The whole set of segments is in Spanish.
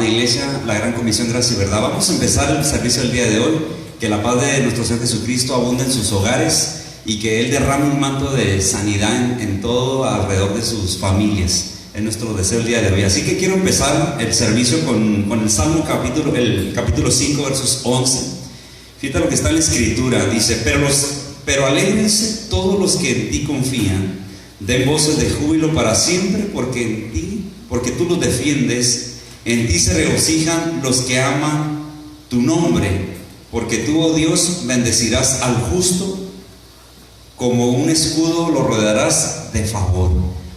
iglesia, la Gran Comisión Gracia y Verdad. Vamos a empezar el servicio del día de hoy. Que la paz de nuestro Señor Jesucristo abunde en sus hogares y que Él derrame un manto de sanidad en todo alrededor de sus familias. Es nuestro deseo el día de hoy. Así que quiero empezar el servicio con el Salmo capítulo 5, versos 11. Fíjate lo que está en la Escritura. Dice: pero alégrense todos los que en ti confían, den voces de júbilo para siempre, porque tú los defiendes. En ti se regocijan los que aman tu nombre, porque tú, oh Dios, bendecirás al justo, como un escudo lo rodearás de favor.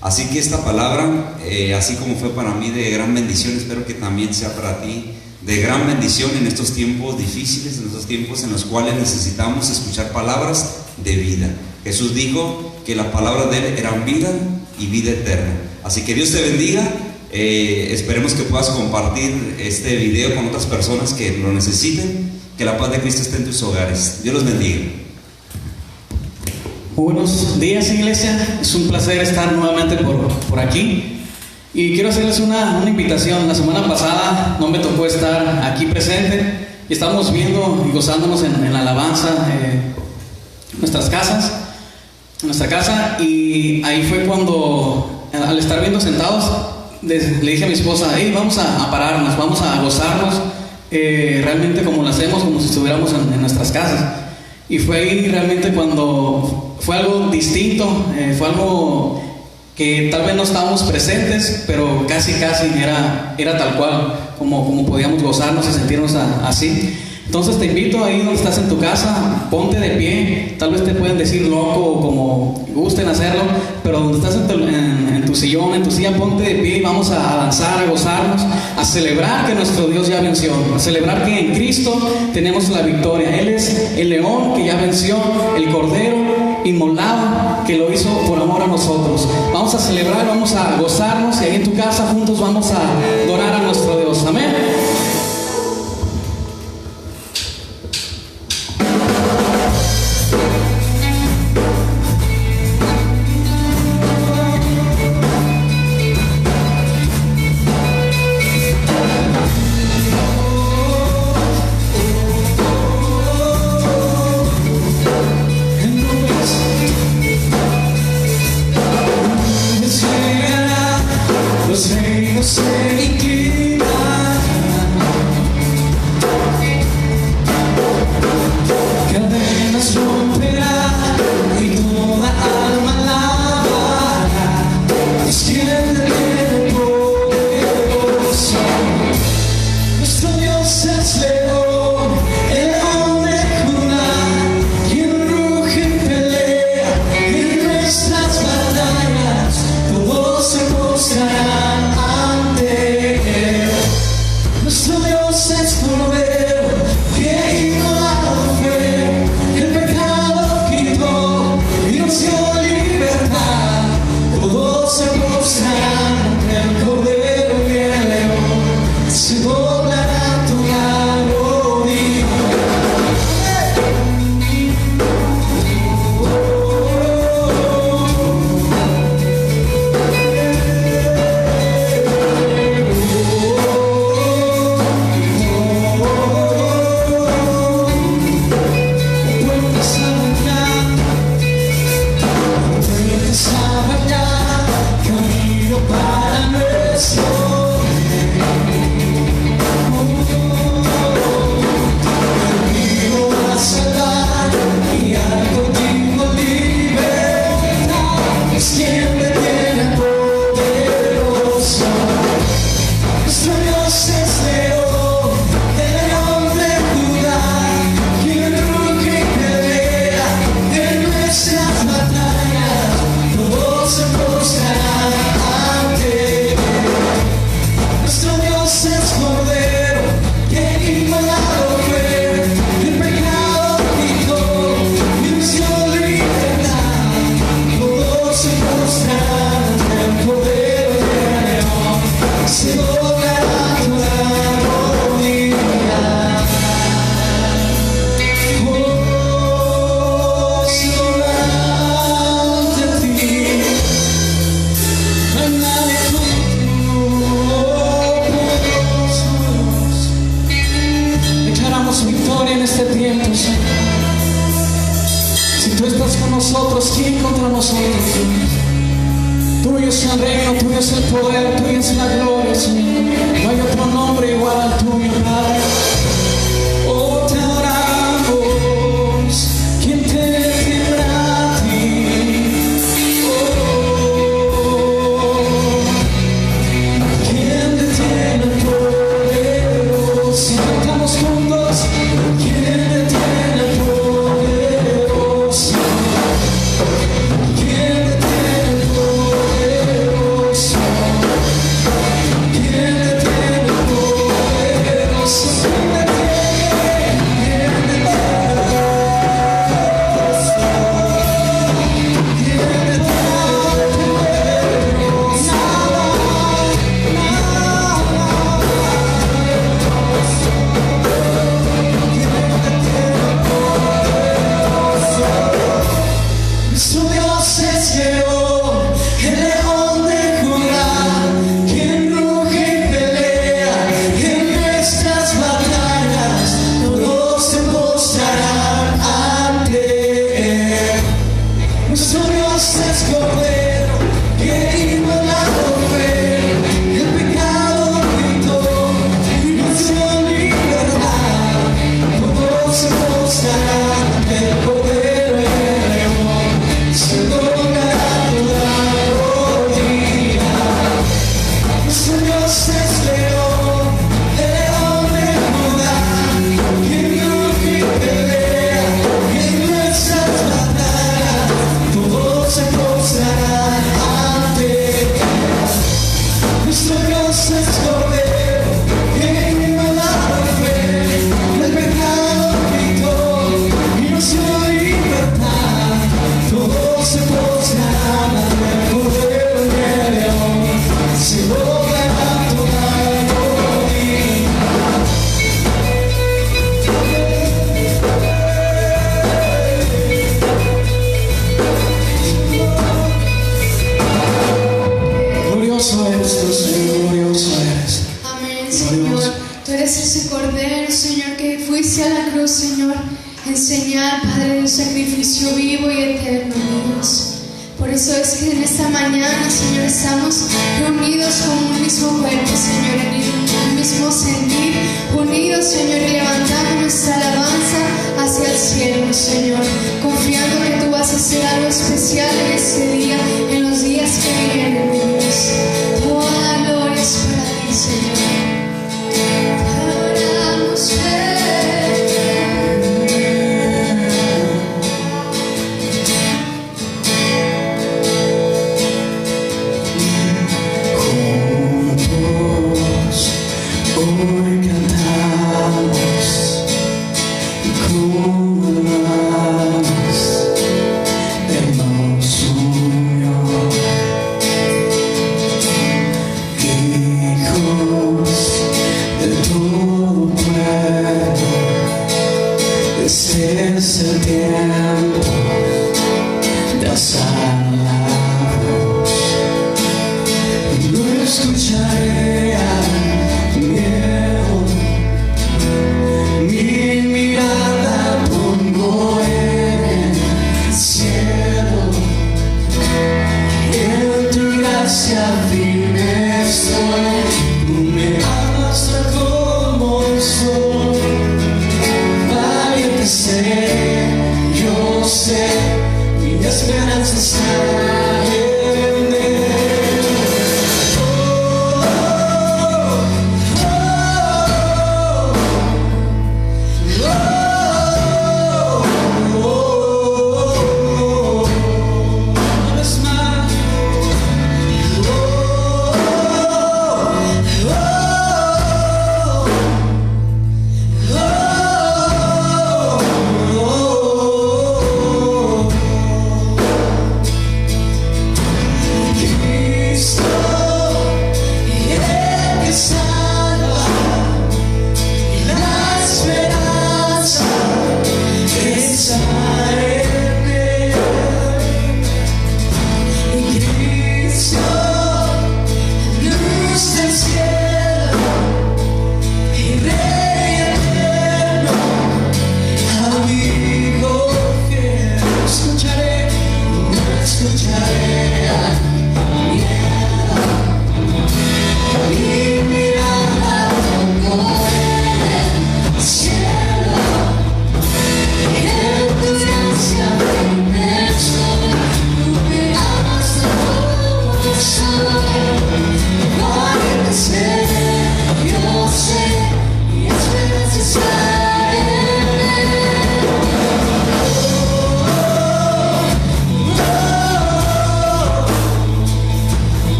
Así que esta palabra, así como fue para mí de gran bendición, espero que también sea para ti de gran bendición en estos tiempos difíciles, en estos tiempos en los cuales necesitamos escuchar palabras de vida. Jesús dijo que las palabras de Él eran vida y vida eterna. Así que Dios te bendiga. Esperemos que puedas compartir este video con otras personas que lo necesiten. Que la paz de Cristo esté en tus hogares. Dios los bendiga. Muy buenos días, iglesia. Es un placer estar nuevamente por aquí. Y quiero hacerles una invitación. La semana pasada no me tocó estar aquí presente. Y estamos viendo y gozándonos en la alabanza en nuestra casa. Y ahí fue cuando, al estar viendo sentados, le dije a mi esposa: hey, vamos a pararnos, vamos a gozarnos. Realmente como lo hacemos, como si estuviéramos en nuestras casas. Y fue ahí realmente cuando fue algo distinto, fue algo que tal vez no estábamos presentes, pero casi era tal cual como podíamos gozarnos y sentirnos así. Entonces te invito, ahí donde estás en tu casa, ponte de pie. Tal vez te pueden decir loco o como gusten hacerlo, pero donde estás en tu sillón, en tu silla, ponte de pie y vamos a danzar, a gozarnos, a celebrar que nuestro Dios ya venció, a celebrar que en Cristo tenemos la victoria. Él es el león que ya venció, el cordero inmolado que lo hizo por amor a nosotros. Vamos a celebrar, vamos a gozarnos, y ahí en tu casa juntos vamos a adorar a nuestro Dios. Amén. Se doblará tu mano. ¿quién contra nosotros? Tuyo es el reino, tuyo es el poder, tuya es la gloria, Señor. No hay otro nombre igual al tuyo, Padre. Oh, te adoramos, ¿quién te detendrá a ti? Oh, ¿quién detiene el poderoso? Cantamos juntos, ¿quién detiene el poderoso? ¿Quién detiene el poderoso? ¿Quién detiene el poderoso? Su Dios es Jehová, el león de Judá, quien ruge y pelea en nuestras batallas. Todos se postrarán ante él. Nuestro Dios es Cordero, que inmolado fue, el pecado quitó y nos dio libertad. Todos se postrarán ante el Cordero y el León. Se doblará toda rodilla. Nuestro Dios es León, el león de Judá, quien ruge y pelea en nuestras batallas. Todos se postrarán ante él. Nuestro Dios es Cordero, que inmolado fue, el pecado quitó y nos dio libertad. Todos se postrarán ante el Cordero y el León. Se doblará toda rodilla. Glorioso eres tú, Señor, glorioso eres. Amén, Señor. Tú eres ese Cordero, Señor, que fuiste a la cruz, Señor, en señal, Padre, de un sacrificio vivo y eterno, Dios. Por eso es que en esta mañana, Señor, estamos reunidos como un mismo cuerpo, Señor, en un mismo sentir, unidos, Señor, y levantando nuestra alabanza hacia el cielo, Señor, confiando que tú vas a hacer algo especial en este día, en los días que vienen, Dios. Toda la gloria es para ti, Señor. Te adoramos, Juntos hoy cantamos como hermanos.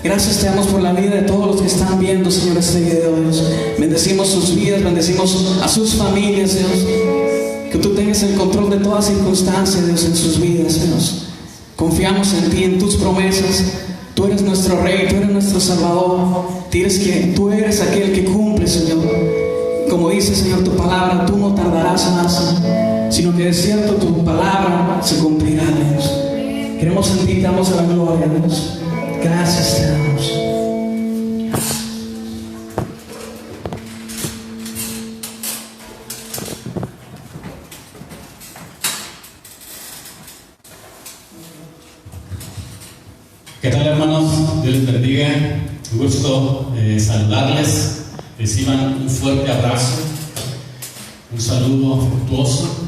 Gracias te damos por la vida de todos los que están viendo, Señor, este video, Dios. Bendecimos sus vidas, bendecimos a sus familias, Dios. Que tú tengas el control de todas circunstancias, Dios, en sus vidas, Dios. Confiamos en ti, en tus promesas. Tú eres nuestro Rey, tú eres nuestro Salvador. Tú eres aquel que cumple, Señor. Como dice, Señor, tu palabra, tú no tardarás más, sino que de cierto tu palabra se cumplirá, Dios. Queremos en ti, te damos la gloria, Dios. Gracias te damos. ¿Qué tal, hermanos? Dios les bendiga. Un gusto saludarles. Reciban un fuerte abrazo, un saludo afectuoso.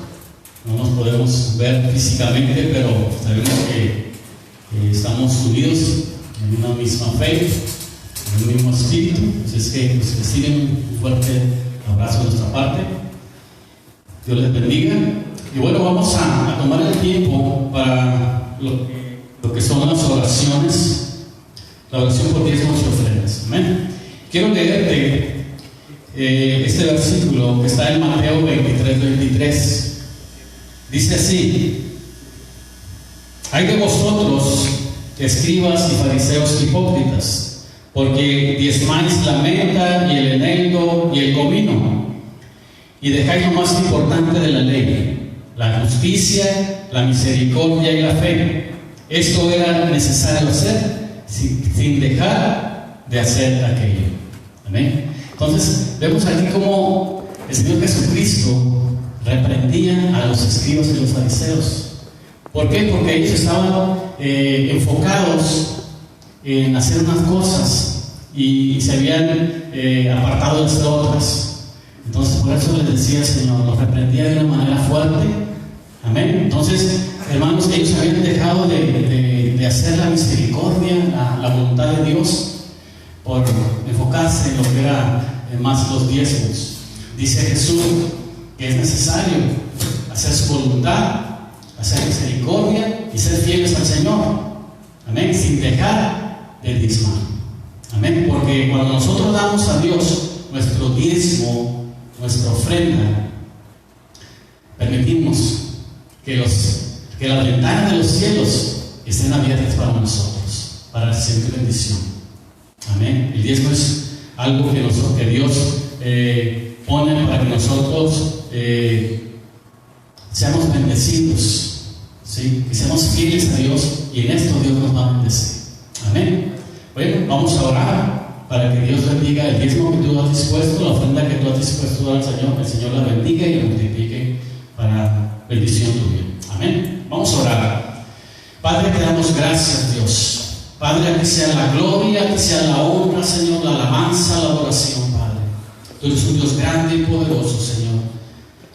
No nos podemos ver físicamente, pero sabemos que estamos unidos en una misma fe, en un mismo espíritu. Así es que reciben un fuerte abrazo de nuestra parte. Dios les bendiga. Y bueno, vamos a tomar el tiempo para lo que son las oraciones, la oración por diezmos y ofrendas. Amén. Quiero leerte este versículo que está en Mateo 23. Dice así: hay de vosotros, escribas y fariseos hipócritas, porque diezmáis la menta y el eneldo y el comino, y dejáis lo más importante de la ley, la justicia, la misericordia y la fe. Esto era necesario hacer sin dejar de hacer aquello. Amén. Entonces vemos aquí cómo el Señor Jesucristo reprendía a los escribas y los fariseos. ¿Por qué? Porque ellos estaban enfocados en hacer unas cosas y se habían apartado de hacer otras. Entonces por eso les decía el Señor, los reprendía de una manera fuerte. Amén. Entonces, hermanos, ellos habían dejado de hacer la misericordia, la voluntad de Dios, por enfocarse en lo que era más los diezmos. Dice Jesús que es necesario hacer su voluntad, hacer misericordia y ser fieles al Señor. Amén. Sin dejar de diezmar. Amén. Porque cuando nosotros damos a Dios nuestro diezmo, nuestra ofrenda, permitimos que las ventanas de los cielos estén abiertas para nosotros, para recibir bendición. Amén. El diezmo es algo que Dios pone para que nosotros seamos bendecidos, ¿sí? Que seamos fieles a Dios, y en esto Dios nos va a bendecir. Amén. Bueno, vamos a orar para que Dios bendiga el diezmo que tú has dispuesto, la ofrenda que tú has dispuesto al Señor. El Señor la bendiga y la multiplique para bendición tuya. Amén. Vamos a orar. Padre, te damos gracias, Dios. Padre, que sea la gloria, que sea la honra, Señor, la alabanza, la adoración, Padre. Tú eres un Dios grande y poderoso, Señor.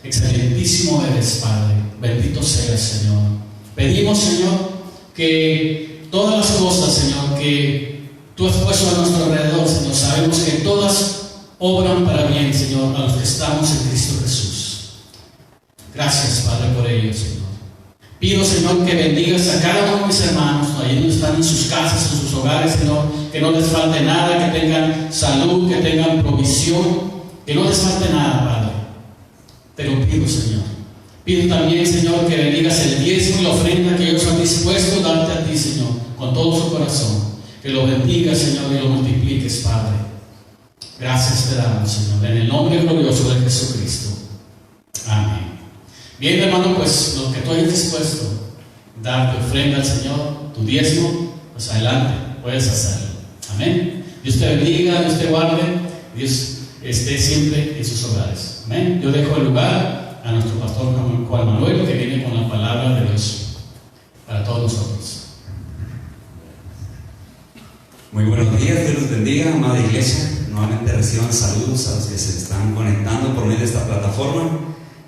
Excelentísimo eres, Padre. Bendito seas, Señor. Pedimos, Señor, que todas las cosas, Señor, que Tú has puesto a nuestro alrededor, Señor, sabemos que todas obran para bien, Señor, a los que estamos en Cristo Jesús. Gracias, Padre, por ello, Señor. Pido, Señor, que bendigas a cada uno de mis hermanos, allí donde están en sus casas, en sus hogares, Señor, que no les falte nada, que tengan salud, que tengan provisión, que no les falte nada, Padre. Te lo pido, Señor. Pido también, Señor, que bendigas el diezmo y la ofrenda que ellos han dispuesto a darte a ti, Señor, con todo su corazón. Que lo bendigas, Señor, y lo multipliques, Padre. Gracias te damos, Señor, en el nombre glorioso de Jesucristo. Amén. Bien, hermano, pues lo que tú hayas dispuesto, dar tu ofrenda al Señor, tu diezmo, pues adelante, puedes hacerlo. Amén. Dios te bendiga, Dios te guarde, Dios esté siempre en sus hogares. Amén. Yo dejo el lugar a nuestro pastor Juan Manuel, que viene con la palabra de Dios para todos nosotros. Muy buenos días, Dios los bendiga, amada iglesia. Nuevamente reciban saludos a los que se están conectando por medio de esta plataforma.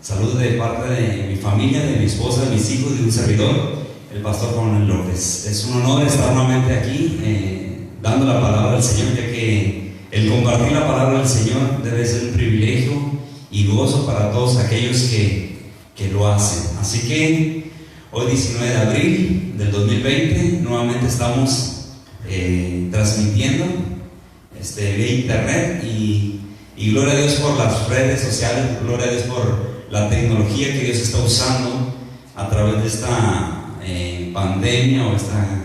Saludos de parte de mi familia, de mi esposa, de mis hijos y de un servidor, el pastor Juan Manuel López. Es un honor estar nuevamente aquí dando la palabra al Señor, ya que el compartir la palabra del Señor debe ser un privilegio y gozo para todos aquellos que lo hacen. Así que hoy 19 de abril del 2020 nuevamente estamos transmitiendo vía internet y gloria a Dios por las redes sociales, gloria a Dios por la tecnología que Dios está usando a través de esta pandemia o esta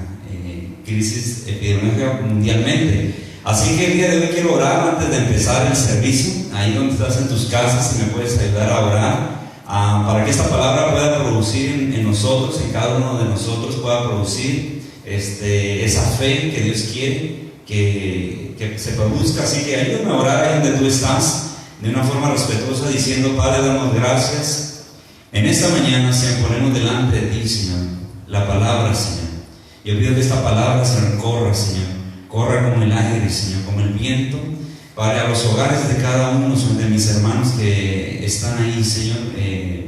crisis epidemiológica mundialmente. Así que el día de hoy quiero orar antes de empezar el servicio, ahí donde estás en tus casas, si me puedes ayudar a orar para que esta palabra pueda producir en nosotros, en cada uno de nosotros pueda producir esa fe que Dios quiere que se produzca. Así que ayúdame a orar ahí donde tú estás, de una forma respetuosa, diciendo: Padre, damos gracias en esta mañana, Señor, ponemos delante de ti, Señor, la palabra, Señor. Yo pido que esta palabra, Señor, corra como el aire, Señor, como el viento, para los hogares de cada uno, Señor, de mis hermanos que están ahí, Señor,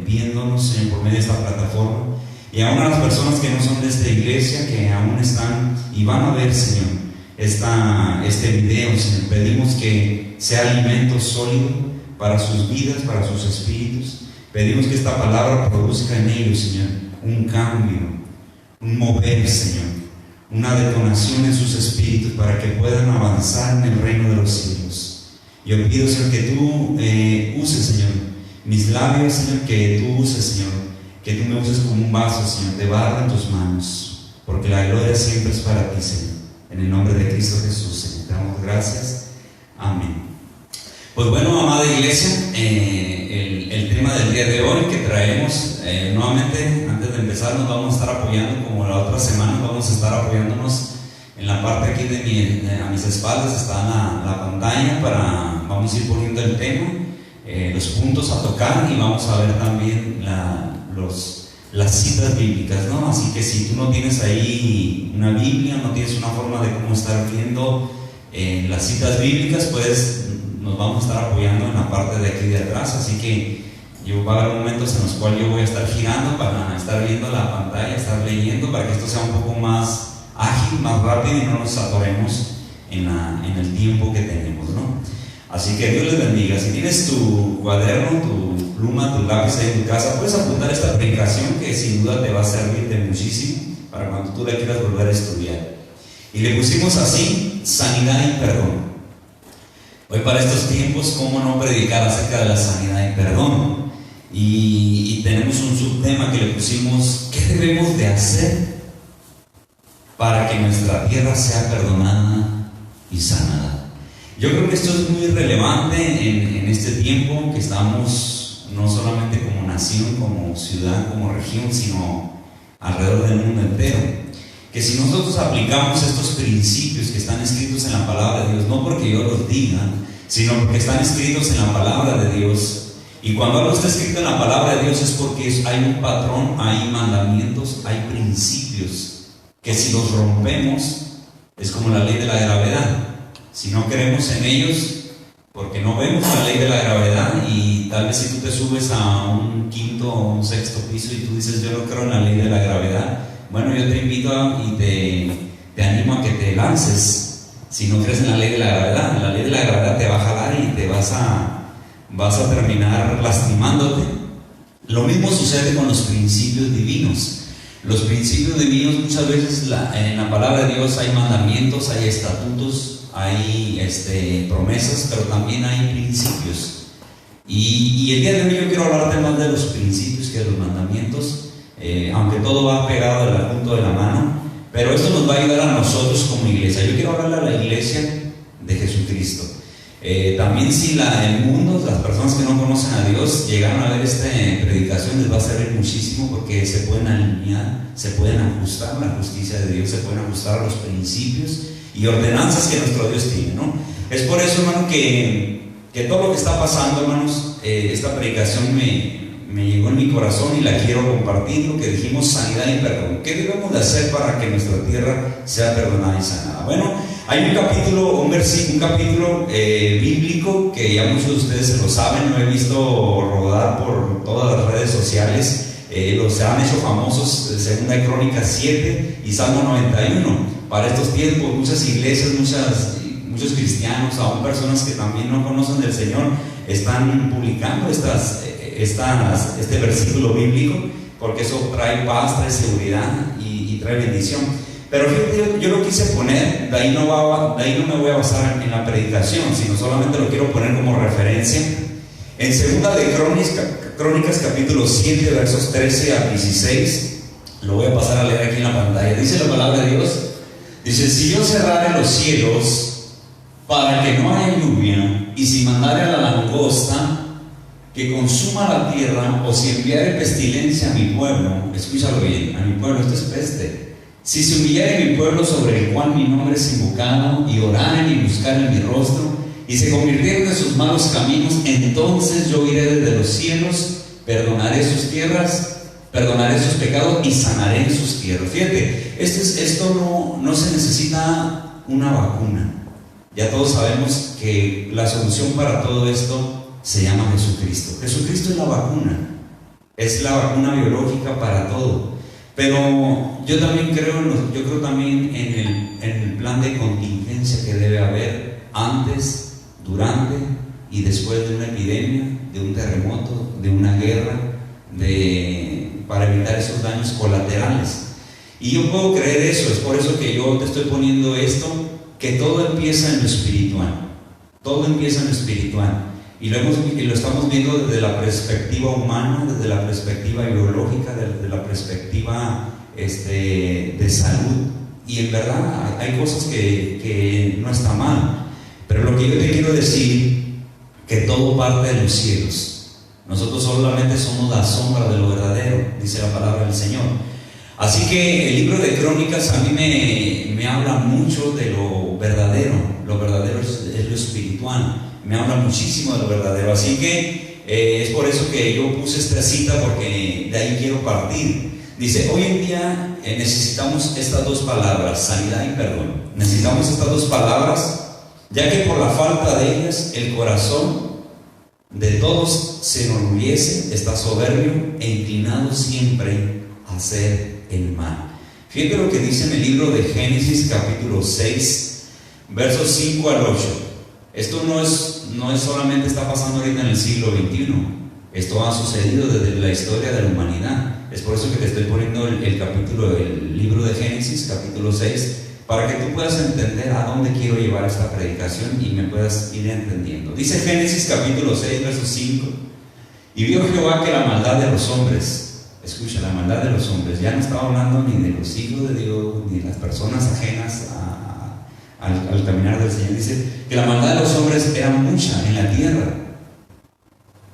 viéndonos, Señor, por medio de esta plataforma, y aún a las personas que no son de esta iglesia, que aún están y van a ver, Señor, este video, Señor. Pedimos que sea alimento sólido para sus vidas, para sus espíritus. Pedimos que esta palabra produzca en ellos, Señor, un cambio, un mover, Señor, una detonación en sus espíritus para que puedan avanzar en el reino de los cielos. Yo pido, Señor, que tú uses, Señor, mis labios, Señor, que tú uses, Señor, que tú me uses como un vaso, Señor, de barro en tus manos, porque la gloria siempre es para ti, Señor. En el nombre de Cristo Jesús, Señor, te damos gracias. Amén. Pues bueno, amada iglesia, el tema del día de hoy que traemos, nuevamente, antes de empezar, nos vamos a estar apoyando, como la otra semana, vamos a estar apoyándonos en la parte aquí a mis espaldas, está la pantalla, vamos a ir poniendo el tema, los puntos a tocar, y vamos a ver también las citas bíblicas, ¿no? Así que si tú no tienes ahí una Biblia, no tienes una forma de cómo estar viendo las citas bíblicas, pues nos vamos a estar apoyando en la parte de aquí de atrás. Así que va a haber momentos en los cuales yo voy a estar girando para estar viendo la pantalla, estar leyendo, para que esto sea un poco más ágil, más rápido, y no nos atoremos en el tiempo que tenemos, ¿no? Así que Dios les bendiga. Si tienes tu cuaderno, tu pluma, tu lápiz ahí en tu casa, puedes apuntar esta predicación que sin duda te va a servir de muchísimo para cuando tú la quieras volver a estudiar. Y le pusimos así: sanidad y perdón. Hoy, para estos tiempos, ¿cómo no predicar acerca de la sanidad y perdón? Y tenemos un subtema que le pusimos: ¿qué debemos de hacer para que nuestra tierra sea perdonada y sanada? Yo creo que esto es muy relevante en este tiempo que estamos, no solamente como nación, como ciudad, como región, sino alrededor del mundo entero. Que si nosotros aplicamos estos principios que están escritos en la palabra de Dios, no porque yo los diga, sino porque están escritos en la palabra de Dios, y cuando algo está escrito en la palabra de Dios es porque hay un patrón, hay mandamientos, hay principios, que si los rompemos, es como la ley de la gravedad. Si no creemos en ellos, porque no vemos la ley de la gravedad, y tal vez si tú te subes a un quinto o un sexto piso y tú dices: yo no creo en la ley de la gravedad, Bueno, yo te invito y te animo a que te lances. Si no crees en la ley de la gravedad, la ley de la gravedad te va a jalar y te vas a terminar lastimándote. Lo mismo sucede con los principios divinos. Los principios divinos, muchas veces en la palabra de Dios hay mandamientos, hay estatutos, hay promesas, pero también hay principios. Y el día de hoy yo quiero hablarte más de los principios que de los mandamientos, aunque todo va pegado al punto de la mano. Pero esto nos va a ayudar a nosotros como iglesia. Yo quiero hablarle a la iglesia de Jesucristo. También si el mundo, las personas que no conocen a Dios, llegaron a ver esta predicación, les va a servir muchísimo porque se pueden alinear, se pueden ajustar a la justicia de Dios, se pueden ajustar a los principios y ordenanzas que nuestro Dios tiene, ¿no? Es por eso, hermano, que todo lo que está pasando, hermanos, esta predicación me llegó en mi corazón y la quiero compartir. Lo que dijimos, sanidad y perdón. ¿Qué debemos de hacer para que nuestra tierra sea perdonada y sanada? Bueno, hay un capítulo bíblico que ya muchos de ustedes se lo saben, lo he visto rodar por todas las redes sociales, se han hecho famosos, 2 Crónicas 7 y Salmo 91. Para estos tiempos, muchas iglesias, muchos cristianos, aún personas que también no conocen del Señor, están publicando este versículo bíblico, porque eso trae paz, trae seguridad y trae bendición. Pero fíjate, yo lo quise poner, de ahí no me voy a basar en la predicación, sino solamente lo quiero poner como referencia. En 2 Crónicas capítulo 7, versos 13 a 16, lo voy a pasar a leer aquí en la pantalla. Dice la palabra de Dios, dice: si yo cerrare los cielos para que no haya lluvia, y si mandare a la langosta que consuma la tierra, o si enviare pestilencia a mi pueblo, escúchalo bien, a mi pueblo, esto es peste. Si se humillare mi pueblo sobre el cual mi nombre es invocado, y oraren y buscaren mi rostro, y se convirtieron de sus malos caminos, entonces yo iré desde los cielos, perdonaré sus tierras, perdonaré sus pecados y sanaré sus tierras. Fíjate, esto no se necesita una vacuna. Ya todos sabemos que la solución para todo esto se llama Jesucristo. Jesucristo es la vacuna biológica para todo. Pero yo también creo también en el plan de contingencia que debe haber antes, durante y después de una epidemia, de un terremoto, de una guerra, para evitar esos daños colaterales. Y yo puedo creer eso. Es por eso que yo te estoy poniendo esto, que todo empieza en lo espiritual. Todo empieza en lo espiritual. Y lo estamos viendo desde la perspectiva humana, desde la perspectiva biológica, desde la perspectiva de salud. Y en verdad hay cosas que no están mal. Pero lo que yo te quiero decir, que todo parte de los cielos. Nosotros solamente somos la sombra de lo verdadero, dice la palabra del Señor. Así que el libro de Crónicas a mí me habla mucho de lo verdadero. Lo verdadero es lo espiritual. Me habla muchísimo de lo verdadero. Así que es por eso que yo puse esta cita, porque de ahí quiero partir. Dice: hoy en día necesitamos estas dos palabras, sanidad y perdón. Necesitamos estas dos palabras, ya que por la falta de ellas el corazón de todos se enorgullece, está soberbio e inclinado siempre a hacer el mal. Fíjate lo que dice en el libro de Génesis capítulo 6, versos 5 al 8. Esto no es solamente está pasando ahorita en el siglo XXI. Esto ha sucedido desde la historia de la humanidad. Es por eso que te estoy poniendo el libro de Génesis, capítulo 6, para que tú puedas entender a dónde quiero llevar esta predicación y me puedas ir entendiendo. Dice Génesis, capítulo 6, verso 5: y vio Jehová que la maldad de los hombres, escucha, la maldad de los hombres, ya no estaba hablando ni de los hijos de Dios, ni de las personas ajenas al caminar del Señor. Dice que la maldad de los hombres era mucha en la tierra,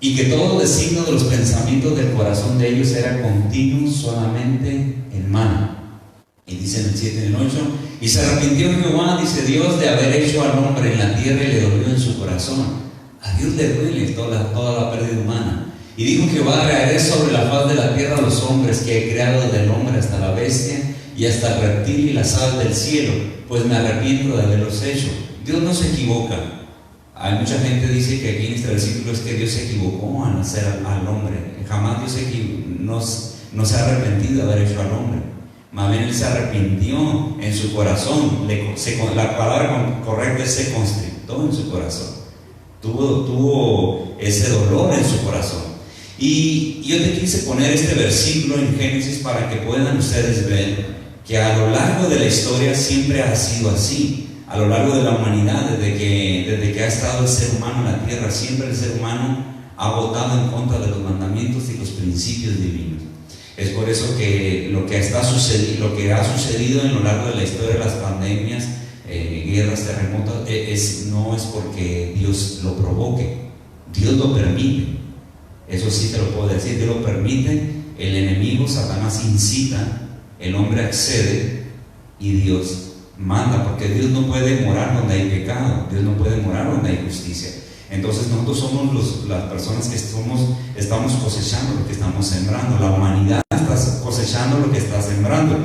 y que todo designio de los pensamientos del corazón de ellos era continuo solamente en mal. Y dice en el 7 y en el 8: y se arrepintió Jehová, dice Dios, de haber hecho al hombre en la tierra, y le dolió en su corazón. A Dios le duele toda la pérdida humana. Y dijo Jehová: raeré sobre la faz de la tierra a los hombres que he creado, desde el hombre hasta la bestia y hasta el reptil y las aves del cielo, pues me arrepiento de haberlos hecho. Dios no se equivoca. Hay mucha gente que dice que aquí en este versículo es que Dios se equivocó al hacer al hombre. Jamás Dios no se ha arrepentido de haber hecho al hombre. más bien él se arrepintió en su corazón. La palabra correcta es se constrictó en su corazón. Tuvo ese dolor en su corazón. Y yo te quise poner este versículo en Génesis para que puedan ustedes ver que a lo largo de la historia siempre ha sido así. A lo largo de la humanidad, desde que ha estado el ser humano en la tierra, siempre el ser humano ha votado en contra de los mandamientos y los principios divinos. Es por eso que lo que ha sucedido en lo largo de la historia, las pandemias, guerras, terremotos, no es porque Dios lo provoque, Dios lo permite. Eso sí te lo puedo decir, Dios lo permite. El enemigo, Satanás, incita, el hombre accede y Dios manda, porque Dios no puede morar donde hay pecado, Dios no puede morar donde hay justicia. Entonces nosotros somos las personas que estamos cosechando lo que estamos sembrando. La humanidad está cosechando lo que está sembrando.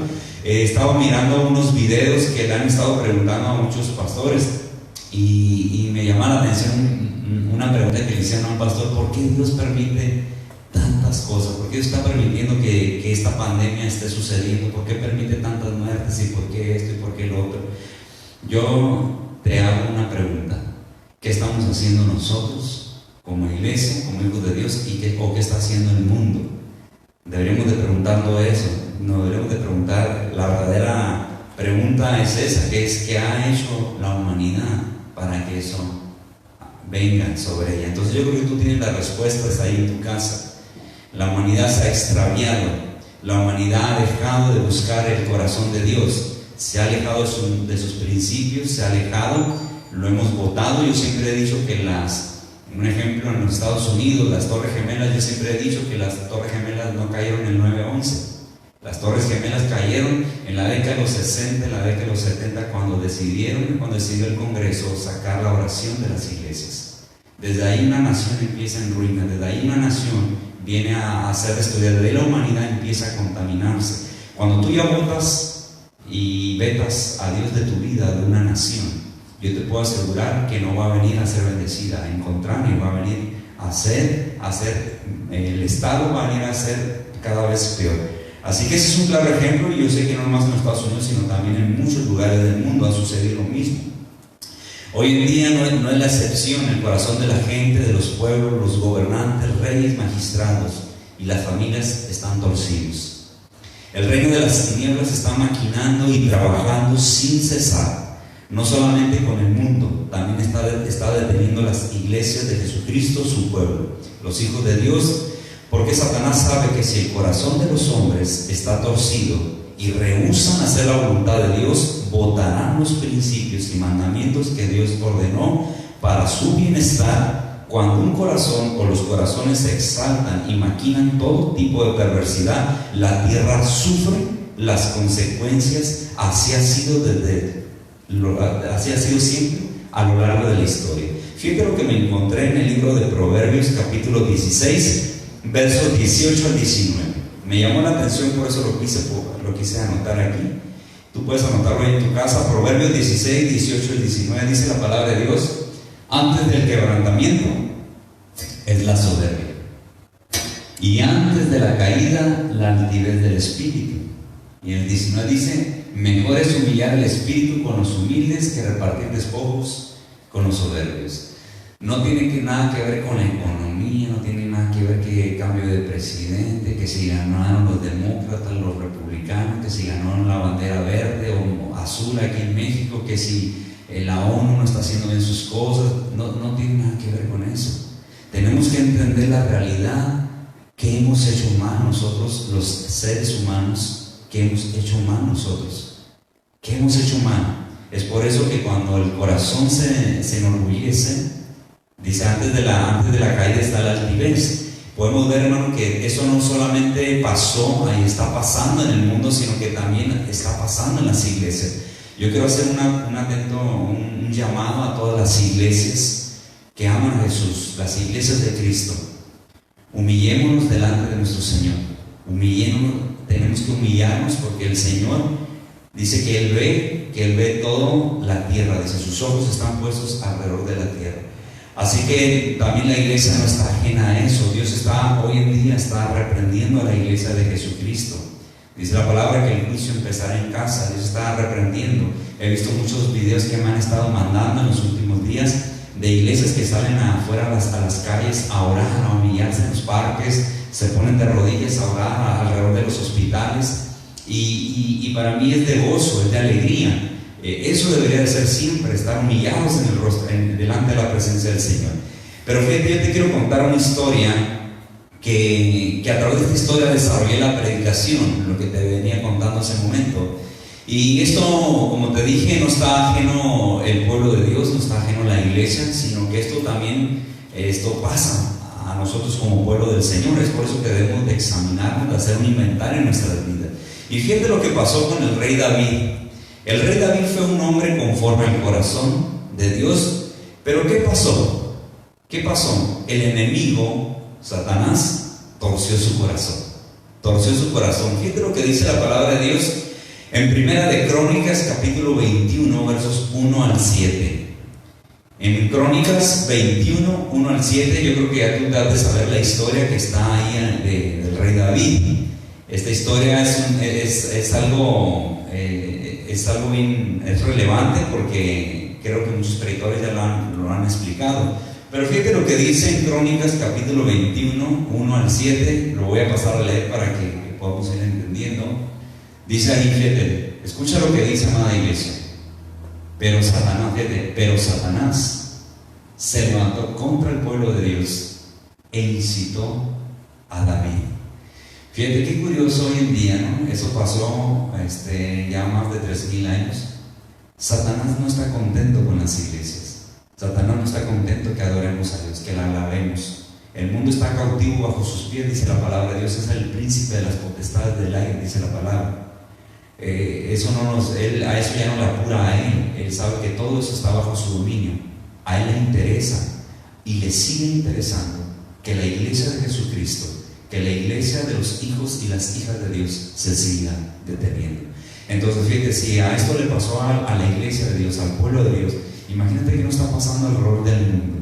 Estaba mirando unos videos que le han estado preguntando a muchos pastores y me llama la atención una pregunta que le hicieron a un pastor: ¿por qué Dios permite tantas cosas? ¿Por qué Dios está permitiendo que esta pandemia esté sucediendo? ¿Por qué permite tantas muertes? ¿Y por qué esto y por qué lo otro? Yo te hago una pregunta: ¿qué estamos haciendo nosotros como iglesia, como hijos de Dios, o qué está haciendo el mundo? Deberíamos de preguntarlo eso. No deberíamos de preguntar. La verdadera pregunta es esa: ¿qué ha hecho la humanidad para que eso venga sobre ella? Entonces yo creo que tú tienes las respuestas ahí en tu casa. La humanidad se ha extraviado, la humanidad ha dejado de buscar el corazón de Dios, se ha alejado de sus principios, se ha alejado, lo hemos votado. Yo siempre he dicho que un ejemplo, en los Estados Unidos, las Torres Gemelas, yo siempre he dicho que las Torres Gemelas no cayeron en el 9/11. Las Torres Gemelas cayeron en la década de los 60, en la década de los 70, cuando decidió el Congreso sacar la oración de las iglesias. Desde ahí una nación empieza en ruina, desde ahí una nación viene a ser destruida, desde ahí la humanidad empieza a contaminarse. Cuando tú ya votas y vetas a Dios de tu vida, de una nación, yo te puedo asegurar que no va a venir a ser bendecida, al contrario, va a venir a ser el Estado va a venir a ser cada vez peor. Así que ese es un claro ejemplo, y yo sé que no nomás en los Estados Unidos, sino también en muchos lugares del mundo ha sucedido lo mismo. Hoy en día no es la excepción. El corazón de la gente, de los pueblos, los gobernantes, reyes, magistrados y las familias están torcidos. El reino de las tinieblas está maquinando y trabajando sin cesar, no solamente con el mundo, también está deteniendo las iglesias de Jesucristo, su pueblo, los hijos de Dios, porque Satanás sabe que si el corazón de los hombres está torcido y rehúsan hacer la voluntad de Dios, votarán los principios y mandamientos que Dios ordenó para su bienestar. Cuando un corazón o los corazones se exaltan y maquinan todo tipo de perversidad, la tierra sufre las consecuencias. Así ha sido siempre a lo largo de la historia. Fíjate lo que me encontré en el libro de Proverbios, capítulo 16, versos 18 al 19. Me llamó la atención, por eso lo quise anotar aquí. Tú puedes anotarlo ahí en tu casa. Proverbios 16, 18 al 19 dice la palabra de Dios: antes del quebrantamiento es la soberbia, y antes de la caída la altivez del espíritu. Y en el 19 dice: mejor es humillar el espíritu con los humildes que repartir despojos con los soberbios. No tiene nada que ver con la economía, no tiene nada que ver que cambio de presidente, que si ganaron los demócratas, los republicanos, que si ganaron la bandera verde o azul aquí en México, que si la ONU no está haciendo bien sus cosas. No tiene nada que ver con eso. Tenemos que entender la realidad que hemos hecho mal nosotros, los seres humanos, que hemos hecho mal nosotros. ¿Qué hemos hecho mal? Es por eso que cuando el corazón se enorgullece, dice, antes de la caída está la altivez. Podemos ver, hermano, que eso no solamente pasó, ahí está pasando en el mundo, sino que también está pasando en las iglesias. Yo quiero hacer un llamado a todas las iglesias que aman a Jesús, las iglesias de Cristo. Humillémonos delante de nuestro Señor. Tenemos que humillarnos, porque el Señor dice que Él ve toda la tierra. Dice, sus ojos están puestos alrededor de la tierra. Así que también la iglesia no está ajena a eso. Dios hoy en día está reprendiendo a la iglesia de Jesucristo. Dice la palabra que el juicio empezará en casa. Dios está reprendiendo. He visto muchos videos que me han estado mandando en los últimos días de iglesias que salen afuera a las calles a orar, a humillarse en los parques, se ponen de rodillas a orar alrededor de los hospitales, y para mí es de gozo, es de alegría. Eso debería de ser siempre, estar humillados en el rostro, delante de la presencia del Señor. Pero fíjate, yo te quiero contar una historia que a través de esta historia desarrollé la predicación, lo que te venía contando hace un momento. Y esto, como te dije, no está ajeno el pueblo de Dios, no está ajeno la iglesia, sino que esto también pasa a nosotros como pueblo del Señor. Es por eso que debemos de examinarnos, de hacer un inventario en nuestras vidas. Y fíjate lo que pasó con el rey David. El rey David fue un hombre conforme al corazón de Dios. Pero ¿qué pasó? ¿Qué pasó? El enemigo, Satanás, torció su corazón. Torció su corazón. Fíjate lo que dice la palabra de Dios en Primera de Crónicas, capítulo 21, versos 1 al 7. En Crónicas 21, 1 al 7, yo creo que ya tú te has de saber la historia que está ahí del rey David. Esta historia es algo relevante, porque creo que muchos predicadores ya lo han explicado. Pero fíjate lo que dice en Crónicas capítulo 21, 1 al 7. Lo voy a pasar a leer para que podamos ir entendiendo. Dice ahí, fíjate, escucha lo que dice, amada iglesia. Pero Satanás se levantó contra el pueblo de Dios e incitó a David. Fíjate qué curioso hoy en día, ¿no? Eso pasó ya más de 3000 años. Satanás no está contento con las iglesias. Satanás no está contento que adoremos a Dios, que la alabemos. El mundo está cautivo bajo sus pies, dice la palabra de Dios. Es el príncipe de las potestades del aire, dice la palabra. A eso ya no le apura a él. Él sabe que todo eso está bajo su dominio. A él le interesa y le sigue interesando que la iglesia de Jesucristo, que la iglesia de los hijos y las hijas de Dios se siga deteniendo. Entonces fíjate, si a esto le pasó a la iglesia de Dios, al pueblo de Dios, imagínate que no está pasando alrededor del mundo.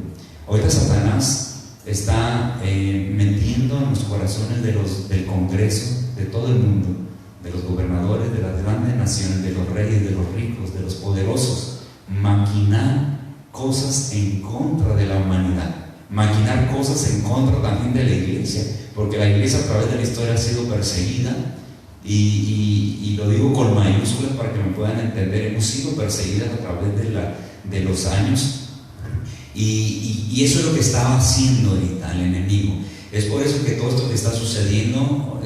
Ahorita Satanás está metiendo en los corazones del Congreso, de todo el mundo, de los gobernadores, de las grandes naciones, de los reyes, de los ricos, de los poderosos, maquinar cosas en contra de la humanidad, maquinar cosas en contra también de la iglesia, porque la iglesia a través de la historia ha sido perseguida, y lo digo con mayúsculas para que me puedan entender. Hemos sido perseguidas a través de los años, y eso es lo que está haciendo ahorita el enemigo. Es por eso que todo esto que está sucediendo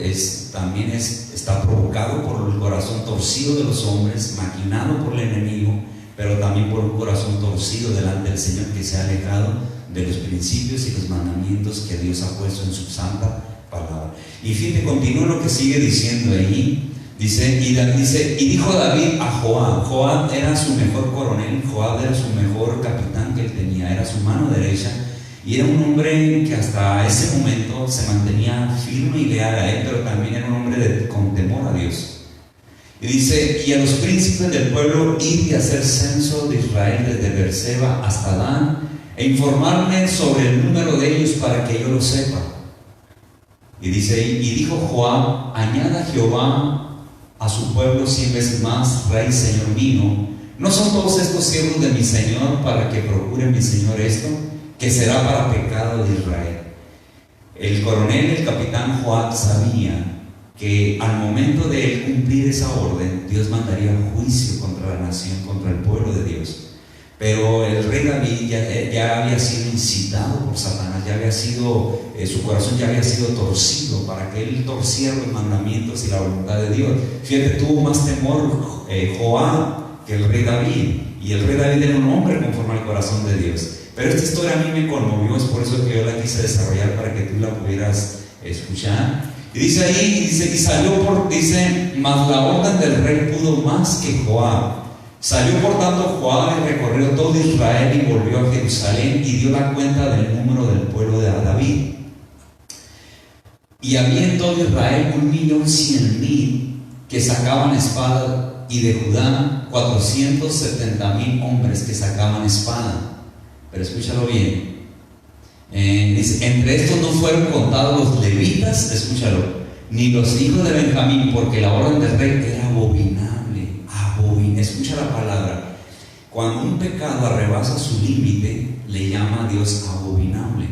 también está provocado por el corazón torcido de los hombres, maquinado por el enemigo, pero también por un corazón torcido delante del Señor, que se ha alejado de los principios y los mandamientos que Dios ha puesto en su santa palabra. Y fíjate, continúa lo que sigue diciendo ahí. Dice, y dijo David a Joab. Joab era su mejor coronel, Joab era su mejor capitán que él tenía, era su mano derecha, y era un hombre que hasta ese momento se mantenía firme y leal a él, pero también era un hombre con temor a Dios. Y dice, y a los príncipes del pueblo, id y hacer censo de Israel desde Beerseba hasta Dan, e informarme sobre el número de ellos para que yo lo sepa. Y dice, y dijo Joab, añada Jehová a su pueblo 100 veces más, rey, señor mío. ¿No son todos estos siervos de mi señor para que procure mi señor esto, que será para pecado de Israel? El coronel, el capitán Joab, sabía que al momento de él cumplir esa orden, Dios mandaría juicio contra la nación, contra el pueblo de Dios. Pero el rey David ya había sido incitado por Satanás, su corazón ya había sido torcido para que él torciera los mandamientos y la voluntad de Dios. Fíjate, tuvo más temor Joab que el rey David, y el rey David era un hombre conforme al corazón de Dios. Pero esta historia a mí me conmovió, es por eso que yo la quise desarrollar para que tú la pudieras escuchar. Y dice ahí, mas la orden del rey pudo más que Joab. Salió por tanto Joab y recorrió todo Israel y volvió a Jerusalén y dio la cuenta del número del pueblo de David. Y había en todo Israel 1.100.000 que sacaban espada, y de Judá 470.000 hombres que sacaban espada. Pero escúchalo bien. Dice, entre estos no fueron contados los levitas, escúchalo, ni los hijos de Benjamín, porque la orden del rey era abominable. Escucha la palabra. Cuando un pecado rebasa su límite, le llama a Dios abominable.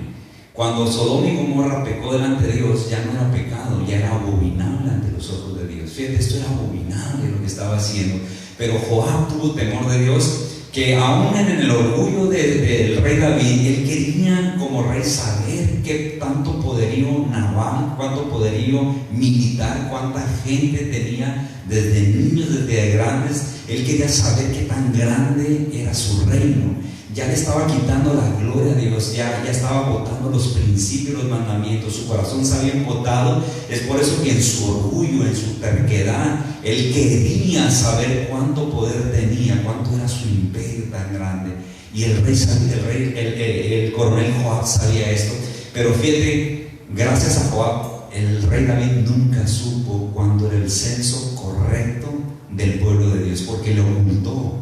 Cuando Sodoma y Gomorra pecó delante de Dios, ya no era pecado, ya era abominable ante los ojos de Dios. Fíjate, esto era abominable lo que estaba haciendo. Pero Joab tuvo temor de Dios, que aún en el orgullo del rey David, él quería como rey saber qué tanto poderío naval, cuánto poderío militar, cuánta gente tenía desde niños, desde grandes. Él quería saber qué tan grande era su reino. Ya le estaba quitando la gloria a Dios, ya estaba botando los principios, los mandamientos, su corazón se había embotado. Es por eso que en su orgullo, en su terquedad, él quería saber cuánto poder tenía, cuánto era su imperio tan grande. Y el coronel Joab sabía esto. Pero fíjate, gracias a Joab, el rey David nunca supo cuándo era el censo correcto del pueblo de Dios, porque le ocultó,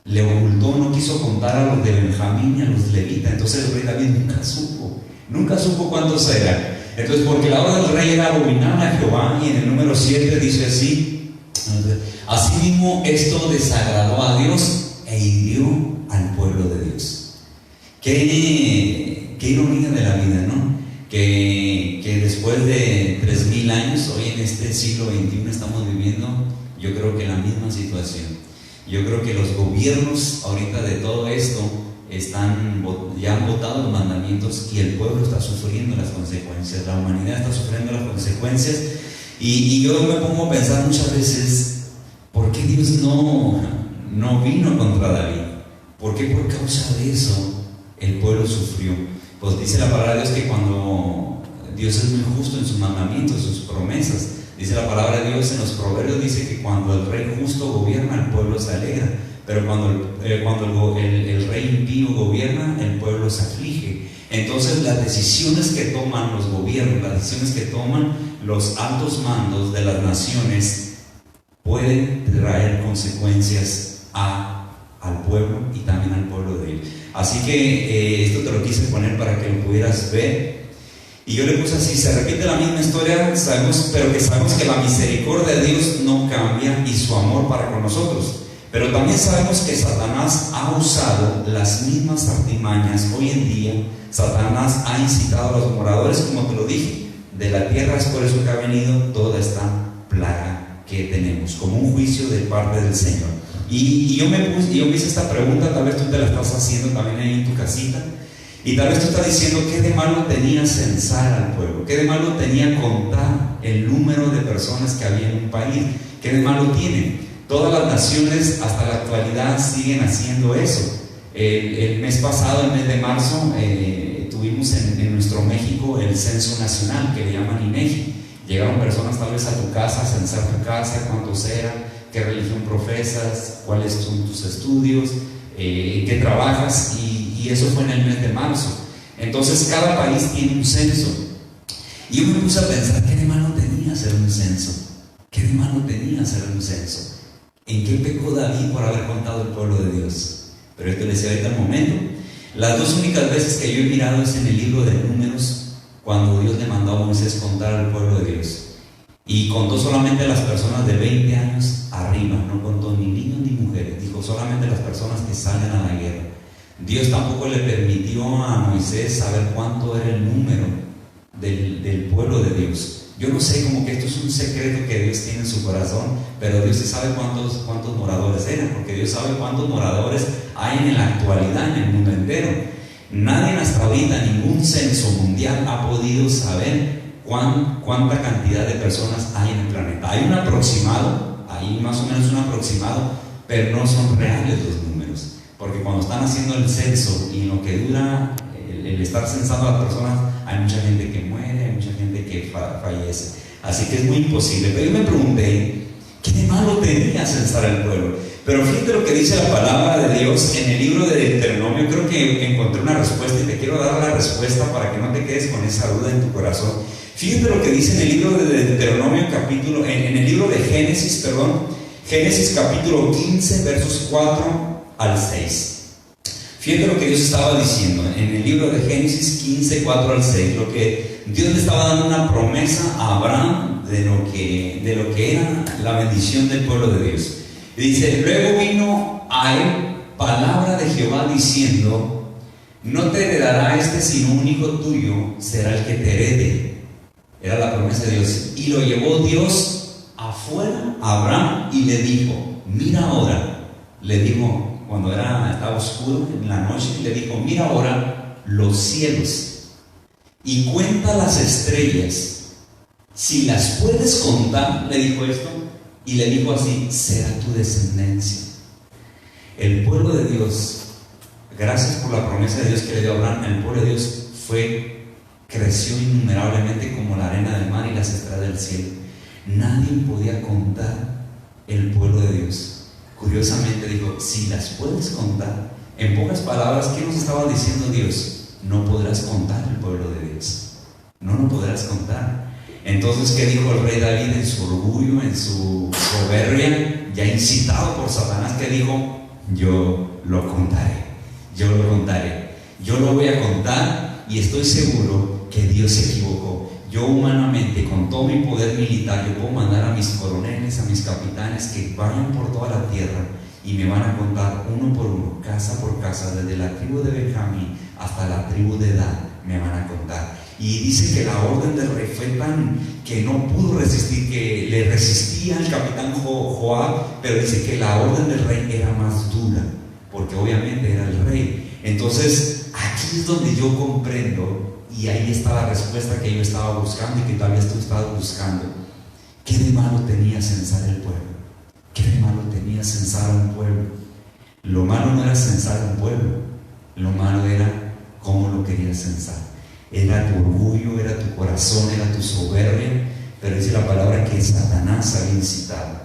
no quiso contar a los de Benjamín y a los levitas. Entonces el rey David nunca supo cuántos eran. Entonces, porque la orden del rey era abominable a Jehová, y en el número 7 dice así: asimismo esto desagradó a Dios e hirió al pueblo de Dios. Qué ironía de la vida, ¿no? Que después de 3000 años, hoy en este siglo XXI estamos viviendo, yo creo que la misma situación. Yo creo que los gobiernos ahorita de todo esto ya han votado los mandamientos, y el pueblo está sufriendo las consecuencias, la humanidad está sufriendo las consecuencias. Y yo me pongo a pensar muchas veces, ¿por qué Dios no vino contra David? ¿Por qué por causa de eso el pueblo sufrió? Pues dice la palabra de Dios que cuando Dios es muy justo en sus mandamientos, sus promesas. Dice la palabra de Dios en los Proverbios, dice que cuando el rey justo gobierna, el pueblo se alegra. Pero cuando el rey impío gobierna, el pueblo se aflige. Entonces las decisiones que toman los gobiernos, las decisiones que toman los altos mandos de las naciones, pueden traer consecuencias al pueblo y también al pueblo de Dios. Así que esto te lo quise poner para que lo pudieras ver. Y yo le puse así: se repite la misma historia, pero que sabemos que la misericordia de Dios no cambia y su amor para con nosotros. Pero también sabemos que Satanás ha usado las mismas artimañas hoy en día. Satanás ha incitado a los moradores, como te lo dije, de la tierra. Es por eso que ha venido toda esta plaga que tenemos, como un juicio de parte del Señor. Y yo me hice esta pregunta, tal vez tú te la estás haciendo también ahí en tu casita. Y tal vez tú estás diciendo: ¿qué de malo tenía censar al pueblo? ¿Qué de malo tenía contar el número de personas que había en un país? ¿Qué de malo tiene? Todas las naciones hasta la actualidad siguen haciendo eso. El mes pasado, el mes de marzo, tuvimos en nuestro México el censo nacional, que le llaman INEGI. Llegaron personas tal vez a tu casa, a censar tu casa, cuántos eran, qué religión profesas, cuáles son tus estudios, qué trabajas, y eso fue en el mes de marzo. Entonces cada país tiene un censo. Y yo me puse a pensar: ¿qué de malo tenía hacer un censo? ¿Qué de malo tenía hacer un censo? ¿En qué pecó David por haber contado el pueblo de Dios? Pero esto les decía ahorita al momento. Las dos únicas veces que yo he mirado es en el libro de Números, cuando Dios le mandó a Moisés contar al pueblo de Dios. Y contó solamente a las personas de 20 años arriba, no contó ni niños ni mujeres. Dijo solamente las personas que salen a la guerra. Dios tampoco le permitió a Moisés saber cuánto era el número del pueblo de Dios. Yo no sé, como que esto es un secreto que Dios tiene en su corazón, pero Dios sí sabe cuántos moradores eran, porque Dios sabe cuántos moradores hay en la actualidad en el mundo entero. Nadie hasta ahorita, ningún censo mundial ha podido saber cuánta cantidad de personas hay en el planeta. Hay un aproximado, hay más o menos un aproximado, pero no son reales los números, porque cuando están haciendo el censo y en lo que dura el estar censando a las personas, hay mucha gente que muere, hay mucha gente que fallece. Así que es muy imposible. Pero yo me pregunté: ¿qué de malo tenía censar al pueblo? Pero fíjate lo que dice la palabra de Dios en el libro de Deuteronomio. Creo que encontré una respuesta y te quiero dar la respuesta para que no te quedes con esa duda en tu corazón. Fíjate lo que dice en el libro de Deuteronomio, en el libro de Génesis, Génesis capítulo 15, versos 4 al 6. Fíjate lo que Dios estaba diciendo en el libro de Génesis 15, 4 al 6. Lo que Dios le estaba dando una promesa a Abraham de lo que era la bendición del pueblo de Dios. Y dice: luego vino a él palabra de Jehová diciendo: no te heredará este, sino un hijo tuyo será el que te herede. Era la promesa de Dios. Y lo llevó Dios afuera a Abraham y le dijo: mira ahora, le dijo cuando estaba oscuro en la noche, le dijo: mira ahora los cielos y cuenta las estrellas, si las puedes contar. Le dijo esto y le dijo así: será tu descendencia. El pueblo de Dios, gracias por la promesa de Dios que le dio a Abraham, el pueblo de Dios creció innumerablemente como la arena del mar y las estrellas del cielo. Nadie podía contar el pueblo de Dios. Curiosamente dijo: si las puedes contar. En pocas palabras, ¿qué nos estaba diciendo Dios? No podrás contar el pueblo de Dios. No lo podrás contar. Entonces, ¿qué dijo el rey David en su orgullo, en su soberbia, ya incitado por Satanás? ¿Qué dijo? Yo lo contaré. Yo lo contaré. Yo lo voy a contar, y estoy seguro que Dios se equivocó. Yo humanamente, con todo mi poder militar, yo puedo mandar a mis coroneles, a mis capitanes, que vayan por toda la tierra y me van a contar uno por uno, casa por casa, desde la tribu de Benjamín hasta la tribu de Dan, me van a contar. Y dice que la orden del rey fue tan que no pudo resistir, que le resistía al capitán Joab, pero dice que la orden del rey era más dura, porque obviamente era el rey. Entonces, aquí es donde yo comprendo, y ahí está la respuesta que yo estaba buscando y que tal vez tú estabas buscando. ¿Qué de malo tenía censar el pueblo? ¿Qué de malo tenía censar a un pueblo? Lo malo no era censar a un pueblo, lo malo era cómo lo querías censar. Era tu orgullo, era tu corazón, era tu soberbia, pero dice la palabra que Satanás había incitado.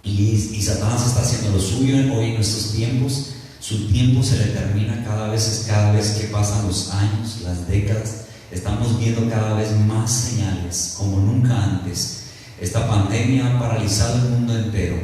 Y Satanás está haciendo lo suyo hoy en nuestros tiempos. Su tiempo se le termina cada vez que pasan los años, las décadas. Estamos viendo cada vez más señales como nunca antes. Esta pandemia ha paralizado el mundo entero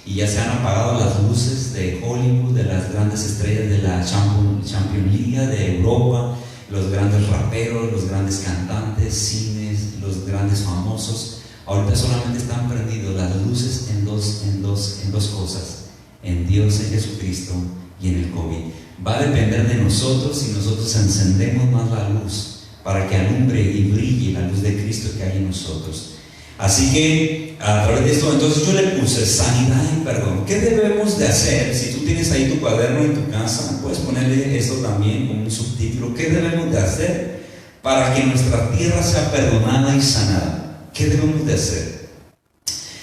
y ya se han apagado las luces de Hollywood, de las grandes estrellas de la Champions League de Europa, los grandes raperos, los grandes cantantes, cines, los grandes famosos. Ahorita solamente están prendidos las luces en dos cosas: en Dios, en Jesucristo y en el COVID. Va a depender de nosotros si nosotros encendemos más la luz para que alumbre y brille la luz de Cristo que hay en nosotros. Así que a través de esto, entonces yo le puse sanidad y perdón. ¿Qué debemos de hacer? Si tú tienes ahí tu cuaderno en tu casa, puedes ponerle eso también como un subtítulo. ¿Qué debemos de hacer para que nuestra tierra sea perdonada y sanada? ¿Qué debemos de hacer?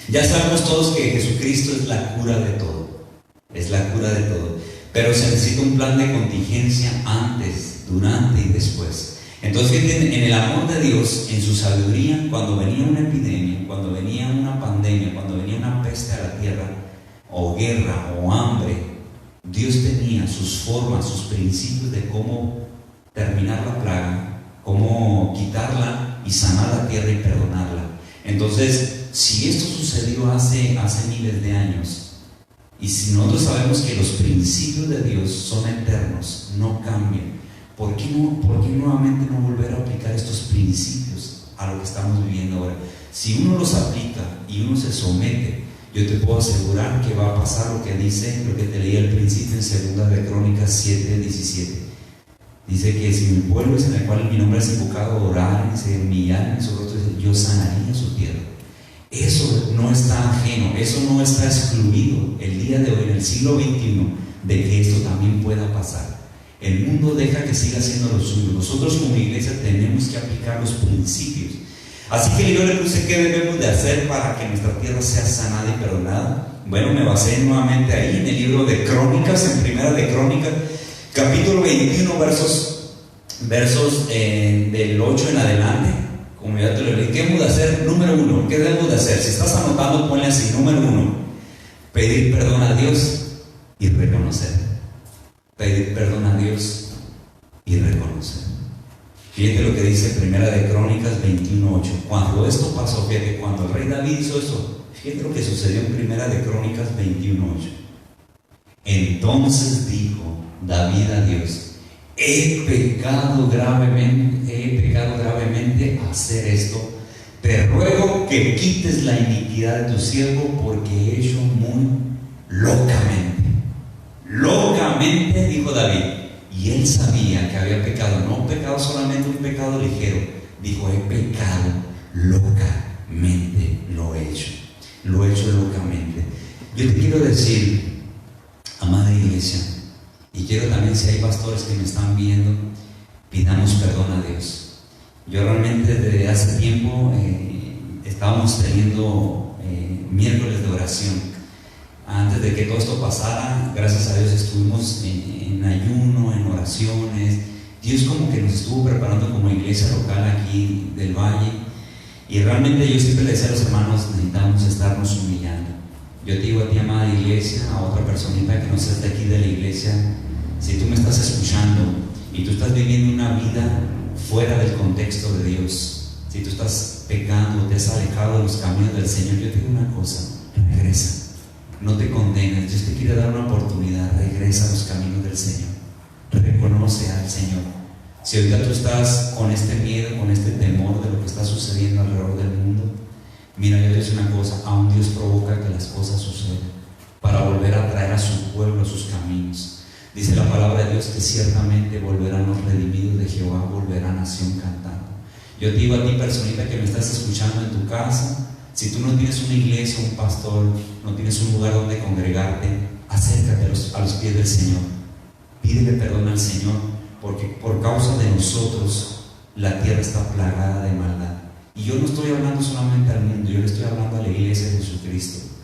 Ya sabemos todos que Jesucristo es la cura de todo. Es la cura de todo. Pero se necesita un plan de contingencia antes, durante y después. Entonces, en el amor de Dios, en su sabiduría, cuando venía una epidemia, cuando venía una pandemia, cuando venía una peste a la tierra, o guerra, o hambre, Dios tenía sus formas, sus principios de cómo terminar la plaga, cómo quitarla y sanar la tierra y perdonarla. Entonces, si esto sucedió hace miles de años, y si nosotros sabemos que los principios de Dios son eternos, no cambian, ¿por qué nuevamente no volver a aplicar estos principios a lo que estamos viviendo ahora? Si uno los aplica y uno se somete, yo te puedo asegurar que va a pasar lo que dice, lo que te leí al principio en 2 de Crónicas 7:17. Dice que si mi pueblo es en el cual mi nombre es invocado, orar y se humillar en su rostro, yo sanaría su tierra. Eso no está ajeno, eso no está excluido el día de hoy, en el siglo XXI, de que esto también pueda pasar. El mundo deja que siga haciendo lo suyo. Nosotros como iglesia tenemos que aplicar los principios. Así que yo le puse qué debemos de hacer para que nuestra tierra sea sanada y perdonada. Bueno, me basé nuevamente ahí en el libro de Crónicas, en 1 de Crónicas, capítulo 21, versos del 8 en adelante. Como ya te lo leí, ¿qué debemos de hacer? Número 1, ¿qué debemos de hacer? Si estás anotando, ponle así: número 1, pedir perdón a Dios y reconocer. Pedir perdón a Dios y reconocer. Fíjate lo que dice 1 de Crónicas 21:8. Cuando esto pasó, fíjate, cuando el rey David hizo eso, fíjate lo que sucedió en 1 de Crónicas 21:8. Entonces dijo David a Dios: he pecado gravemente a hacer esto te ruego que quites la iniquidad de tu siervo, porque he hecho muy locamente. Locamente, dijo David. Y él sabía que había pecado, no un pecado solamente, un pecado ligero. Dijo, he pecado locamente, lo he hecho locamente. Yo te quiero decir, amada iglesia, y quiero también, si hay pastores que me están viendo, pidamos perdón a Dios. Yo realmente desde hace tiempo estábamos teniendo miércoles de oración. Antes de que todo esto pasara, gracias a Dios estuvimos en ayuno, en oraciones. Dios como que nos estuvo preparando como iglesia local aquí del Valle. Y realmente yo siempre le decía a los hermanos, necesitamos estarnos humillando. Yo te digo a ti, amada iglesia, a otra personita que no seas de aquí de la iglesia, si tú me estás escuchando y tú estás viviendo una vida fuera del contexto de Dios, si tú estás pecando, te has alejado de los caminos del Señor, yo te digo una cosa, regresa. No te condenes, Dios te quiere dar una oportunidad. Regresa a los caminos del Señor, reconoce al Señor. Si ahorita tú estás con este miedo, con este temor de lo que está sucediendo alrededor del mundo, mira, yo te digo una cosa, aún Dios provoca que las cosas sucedan para volver a traer a su pueblo a sus caminos. Dice la palabra de Dios que ciertamente volverán los redimidos de Jehová, volverá nación cantando. Yo te digo a ti, personita que me estás escuchando en tu casa, si tú no tienes una iglesia, un pastor, no tienes un lugar donde congregarte, acércate a los pies del Señor. Pídele perdón al Señor, porque por causa de nosotros la tierra está plagada de maldad. Y yo no estoy hablando solamente al mundo, yo le estoy hablando a la iglesia de Jesucristo.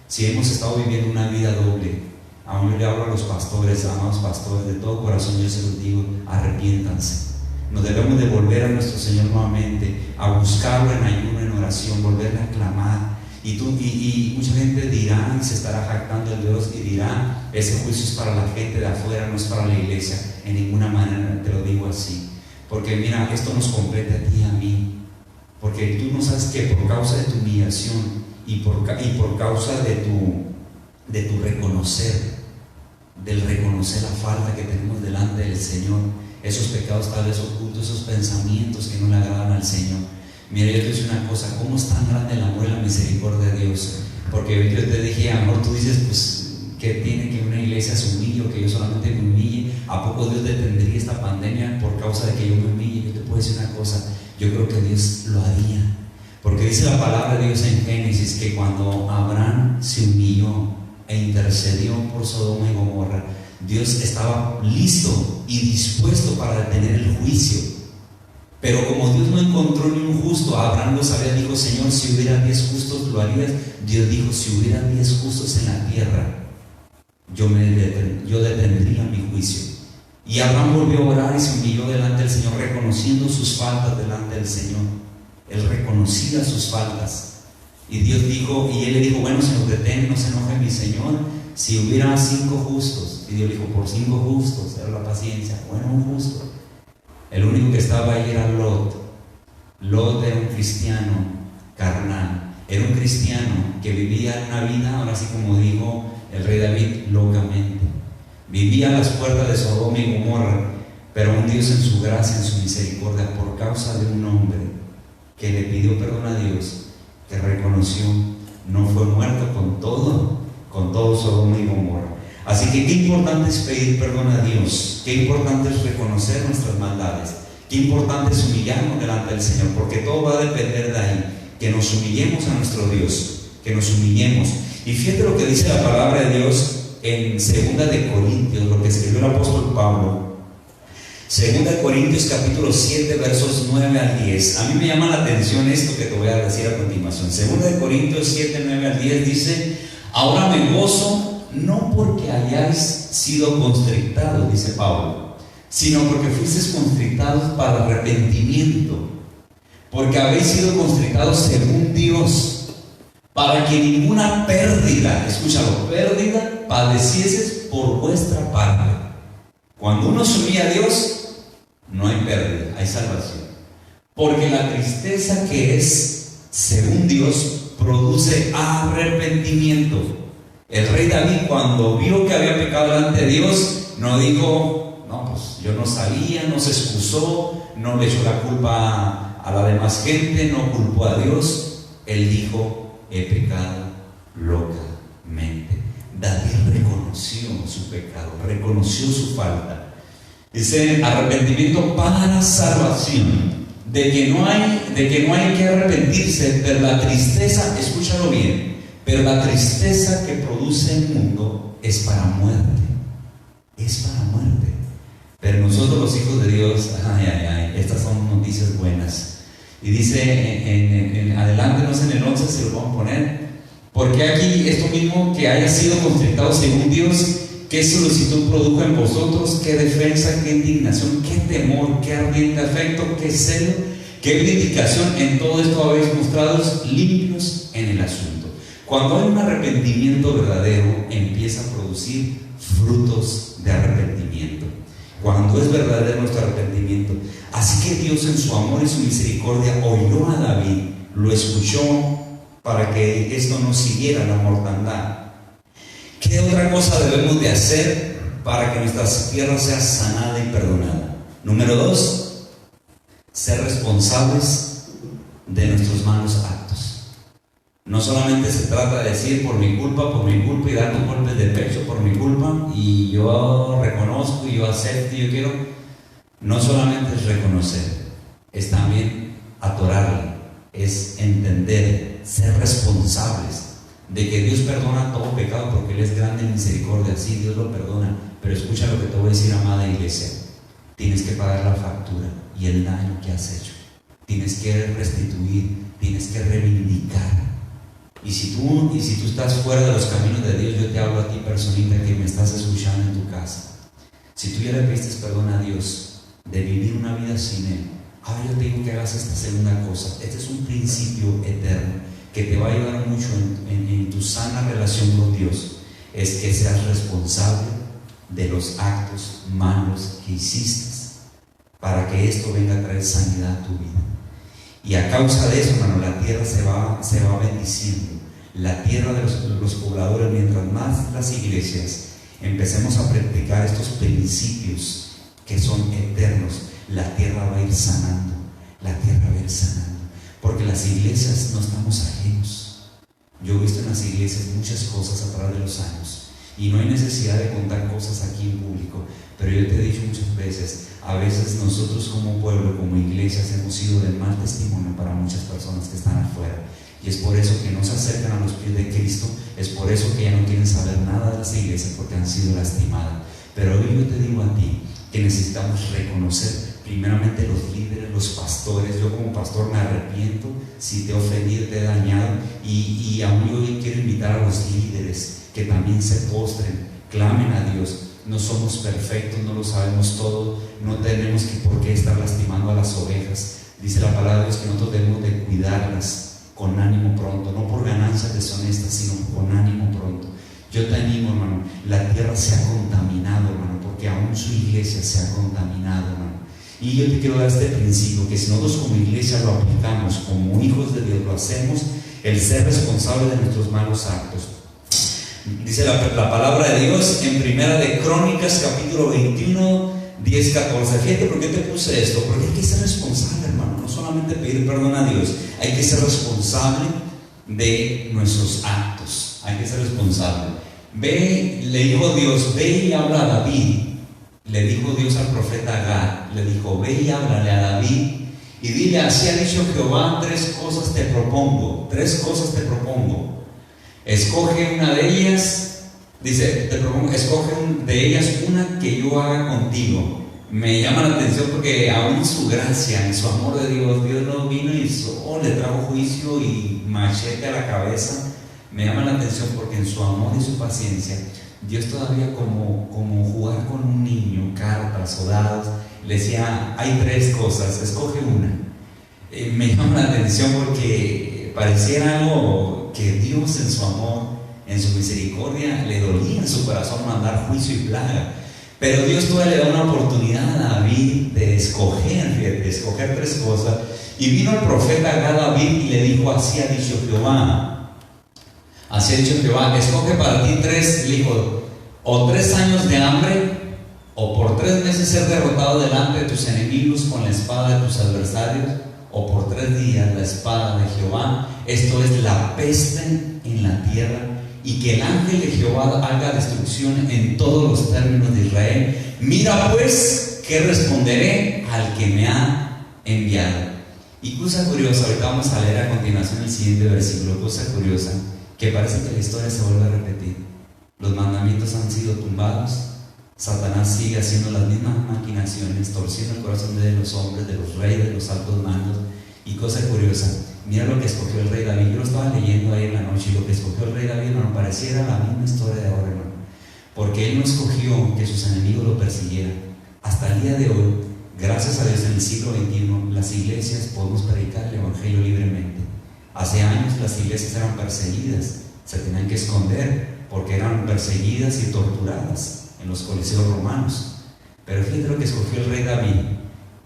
Si hemos estado viviendo una vida doble, aún yo le hablo a los pastores, amados pastores, de todo corazón yo se los digo, arrepiéntanse. Nos debemos de volver a nuestro Señor nuevamente, a buscarlo en ayuno, en oración, volverle a clamar. Y mucha gente dirá, y se estará jactando de Dios y dirá, ese juicio es para la gente de afuera, no es para la iglesia. En ninguna manera te lo digo así, porque mira, esto nos compete a ti y a mí, porque tú no sabes que por causa de tu humillación y por causa de tu reconocer, del reconocer la falta que tenemos delante del Señor, esos pecados tal vez ocultos, esos pensamientos que no le agradan al Señor. Mira, yo te digo una cosa, ¿cómo es tan grande el amor y la misericordia de Dios? Porque yo te dije, amor, tú dices, pues, ¿qué tiene que una iglesia se humille o que yo solamente me humille? ¿A poco Dios detendría esta pandemia por causa de que yo me humille? Yo te puedo decir una cosa, yo creo que Dios lo haría. Porque dice la palabra de Dios en Génesis que cuando Abraham se humilló e intercedió por Sodoma y Gomorra, Dios estaba listo y dispuesto para detener el juicio. Pero como Dios no encontró ni un justo, Abraham lo sabía, dijo, Señor, si hubiera 10 justos, ¿lo harías? Dios dijo, si hubiera 10 justos en la tierra, yo detendría mi juicio. Y Abraham volvió a orar y se humilló delante del Señor, reconociendo sus faltas delante del Señor. Él reconocía sus faltas. Y Dios dijo, y él le dijo, bueno, Señor, detén, no se enoje mi Señor, si hubiera 5 justos. Y Dios dijo, por 5 justos, era la paciencia. Bueno, un justo. El único que estaba ahí era Lot. Lot era un cristiano carnal. Era un cristiano que vivía una vida, ahora sí como dijo el rey David, locamente. Vivía a las puertas de Sodoma y Gomorra, pero un Dios en su gracia, en su misericordia, por causa de un hombre que le pidió perdón a Dios, que reconoció, no fue muerto con todo Sodoma y Gomorra. Así que qué importante es pedir perdón a Dios, qué importante es reconocer nuestras maldades, qué importante es humillarnos delante del Señor, porque todo va a depender de ahí, que nos humillemos a nuestro Dios, que nos humillemos. Y fíjate lo que dice la palabra de Dios en 2 de Corintios, lo que escribió el apóstol Pablo. 2 de Corintios capítulo 7 versos 9 al 10. A mí me llama la atención esto que te voy a decir a continuación. 2 de Corintios 7, 9 al 10 dice, ahora me gozo no porque hayáis sido constrictados, dice Pablo, sino porque fuisteis constrictados para arrepentimiento, porque habéis sido constrictados según Dios, para que ninguna pérdida, escúchalo, pérdida padecieses por vuestra parte. Cuando uno se humilla a Dios, no hay pérdida, hay salvación. Porque la tristeza que es según Dios produce arrepentimiento. El rey David, cuando vio que había pecado delante de Dios, no dijo, no, pues yo no sabía, no se excusó, no le echó la culpa a la demás gente, no culpó a Dios. Él dijo: he pecado locamente. David reconoció su pecado, reconoció su falta. Dice: arrepentimiento para salvación, de que no hay que arrepentirse, pero la tristeza, escúchalo bien, pero la tristeza que produce el mundo es para muerte, es para muerte. Pero nosotros los hijos de Dios, estas son noticias buenas. Y dice en adelante, no sé, en el 11 se lo vamos a poner: porque aquí esto mismo, que haya sido constrictado según Dios, qué solicitud produjo en vosotros, qué defensa, qué indignación, qué temor, qué ardiente afecto, qué celo, qué vindicación. En todo esto habéis mostrados limpios en el asunto. Cuando hay un arrepentimiento verdadero, empieza a producir frutos de arrepentimiento. Cuando es verdadero nuestro arrepentimiento. Así que Dios, en su amor y su misericordia, oyó a David, lo escuchó para que esto no siguiera la mortandad. ¿Qué otra cosa debemos de hacer para que nuestra tierra sea sanada y perdonada? Número 2, ser responsables de nuestros malos actos. No solamente se trata de decir por mi culpa y darnos golpes de pecho por mi culpa, y yo reconozco y yo acepto y yo quiero. No solamente es reconocer, es también atorarle, es entender, ser responsables de que Dios perdona todo pecado porque Él es grande en misericordia. Sí, Dios lo perdona, pero escucha lo que te voy a decir, amada iglesia: tienes que pagar la factura y el daño que has hecho. Tienes que restituir, tienes que reivindicar. Y si tú estás fuera de los caminos de Dios, yo te hablo a ti, personita que me estás escuchando en tu casa. Si tú ya le pediste perdón a Dios de vivir una vida sin Él, ahora yo te digo que hagas esta segunda cosa. Este es un principio eterno que te va a ayudar mucho en tu sana relación con Dios. Es que seas responsable de los actos malos que hiciste, para que esto venga a traer sanidad a tu vida. Y a causa de eso, hermano, la tierra se va bendiciendo. La tierra de los pobladores, mientras más las iglesias empecemos a practicar estos principios que son eternos, la tierra va a ir sanando, la tierra va a ir sanando, porque las iglesias no estamos ajenos. Yo he visto en las iglesias muchas cosas a través de los años, y no hay necesidad de contar cosas aquí en público, pero yo te he dicho muchas veces, a veces nosotros como pueblo, como iglesias, hemos sido de mal testimonio para muchas personas que están afuera, y es por eso que no se acercan a los pies de Cristo, es por eso que ya no quieren saber nada de las iglesias, porque han sido lastimadas. Pero hoy yo te digo a ti que necesitamos reconocer primeramente los líderes, los pastores. Yo como pastor me arrepiento si te he ofendido, te he dañado, y aún yo hoy quiero invitar a los líderes que también se postren, clamen a Dios. No somos perfectos, no lo sabemos todo, no tenemos por qué estar lastimando a las ovejas. Dice la palabra de Dios que nosotros debemos de cuidarlas con ánimo pronto, no por ganancias deshonestas, sino con ánimo pronto. Yo te animo, hermano, la tierra se ha contaminado, hermano, porque aún su iglesia se ha contaminado, hermano. Y yo te quiero dar este principio, que si nosotros como iglesia lo aplicamos, como hijos de Dios lo hacemos, el ser responsable de nuestros malos actos. Dice la palabra de Dios en Primera de Crónicas, capítulo 21, 10, 14. Fíjate por qué te puse esto, porque hay que ser responsable, hermano, no solamente pedir perdón a Dios, hay que ser responsable de nuestros actos, hay que ser responsable. Ve, le dijo Dios, ve y habla a David. Le dijo Dios al profeta Gad, le dijo, ve y háblale a David y dile, así ha dicho Jehová, 3 cosas te propongo, 3 cosas te propongo. Escoge una de ellas, dice, te propongo, escoge de ellas una que yo haga contigo. Me llama la atención porque aún en su gracia, en su amor de Dios, Dios no vino y le trajo juicio y machete a la cabeza. Me llama la atención porque en su amor y su paciencia, Dios todavía como jugar con un niño, cartas o dados, le decía, hay 3 cosas, escoge una. Me llama la atención porque pareciera algo que Dios en su amor, en su misericordia, le dolía en su corazón mandar juicio y plaga. Pero Dios todavía le da una oportunidad a David de escoger 3 cosas. Y vino el profeta Gad a David y le dijo, así ha dicho Jehová. Así ha dicho Jehová, escoge para ti 3, le dijo, o 3 años de hambre, o por 3 meses ser derrotado delante de tus enemigos con la espada de tus adversarios, o por 3 días la espada de Jehová, esto es la peste en la tierra, y que el ángel de Jehová haga destrucción en todos los términos de Israel. Mira pues, ¿qué responderé al que me ha enviado? Y cosa curiosa, ahorita vamos a leer a continuación el siguiente versículo, cosa curiosa, que parece que la historia se vuelve a repetir. Los mandamientos han sido tumbados, Satanás sigue haciendo las mismas maquinaciones, torciendo el corazón de los hombres, de los reyes, de los altos mandos. Y cosa curiosa, mira lo que escogió el rey David. Yo lo estaba leyendo ahí en la noche, y lo que escogió el rey David, hermano, pareciera la misma historia de ahora, hermano, porque él no escogió que sus enemigos lo persiguieran. Hasta el día de hoy, gracias a Dios, en el siglo XXI, las iglesias podemos predicar el evangelio libremente. Hace años las iglesias eran perseguidas, se tenían que esconder porque eran perseguidas y torturadas en los coliseos romanos. Pero fíjate lo que escogió el rey David.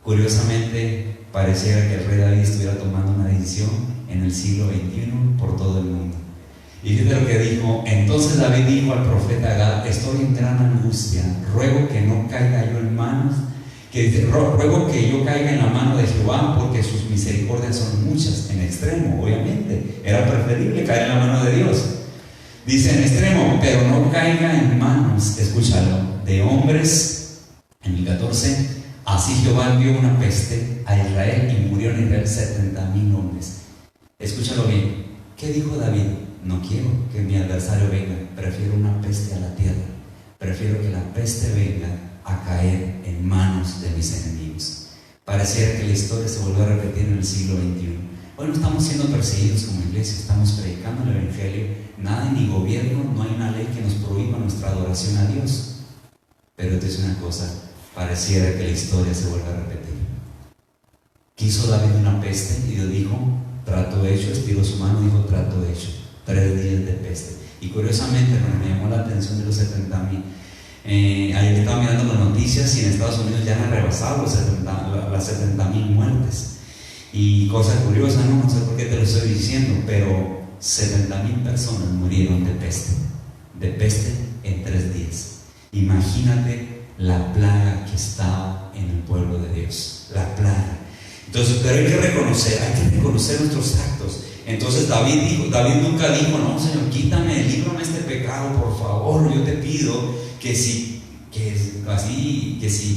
Curiosamente, pareciera que el rey David estuviera tomando una decisión en el siglo XXI por todo el mundo. Y fíjate lo que dijo. Entonces David dijo al profeta Gad: estoy en gran angustia, ruego que no caiga yo en manos, ruego que yo caiga en la mano de Jehová, porque sus misericordias son muchas. En extremo, obviamente, era preferible caer en la mano de Dios. Dice en extremo, pero no caiga en manos, escúchalo, de hombres. En el 14, así Jehová envió una peste a Israel y murió en Israel 70,000 hombres. Escúchalo bien. ¿Qué dijo David? No quiero que mi adversario venga, prefiero una peste a la tierra, prefiero que la peste venga a caer en manos de mis enemigos. Pareciera que la historia se volvió a repetir en el siglo XXI. Hoy no estamos siendo perseguidos como iglesia, estamos predicando el evangelio. Nada, ni gobierno, no hay una ley que nos prohíba nuestra adoración a Dios. Pero te digo una cosa, pareciera que la historia se vuelve a repetir. Quiso David una peste y Dios dijo: trato hecho. Estiró su mano y dijo: trato hecho. 3 días de peste. Y curiosamente, me llamó la atención de los 70,000. Ayer estaba mirando las noticias y en Estados Unidos ya han rebasado las 70,000 muertes. Y cosa curiosa, no sé por qué te lo estoy diciendo, pero 70,000 personas murieron de peste en 3 días. Imagínate la plaga que estaba en el pueblo de Dios, la plaga. Entonces, pero hay que reconocer nuestros actos. Entonces David nunca dijo: no, Señor, quítame, líbrame este pecado, por favor, yo te pido que si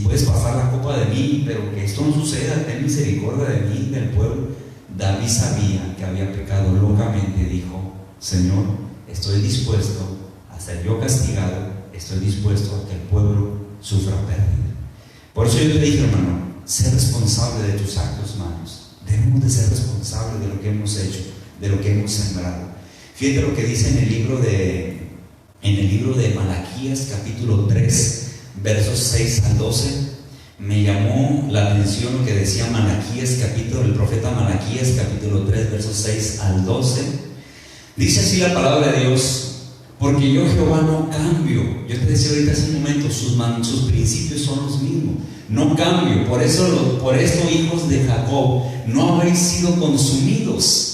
puedes pasar la copa de mí, pero que esto no suceda, ten misericordia de mí, del pueblo. David sabía que había pecado locamente, dijo: Señor, estoy dispuesto a ser yo castigado, estoy dispuesto a que el pueblo sufra pérdida. Por eso yo te dije, hermano, sé responsable de tus actos, hermanos. Debemos de ser responsables de lo que hemos hecho, de lo que hemos sembrado. Fíjate lo que dice en el libro de Malaquías, capítulo 3, versos 6 al 12. Me llamó la atención lo que decía el profeta Malaquías, capítulo 3, versos 6 al 12. Dice así la palabra de Dios: porque yo, Jehová, no cambio. Yo te decía ahorita hace un momento, sus principios son los mismos, no cambio. Por esto, hijos de Jacob, no habéis sido consumidos.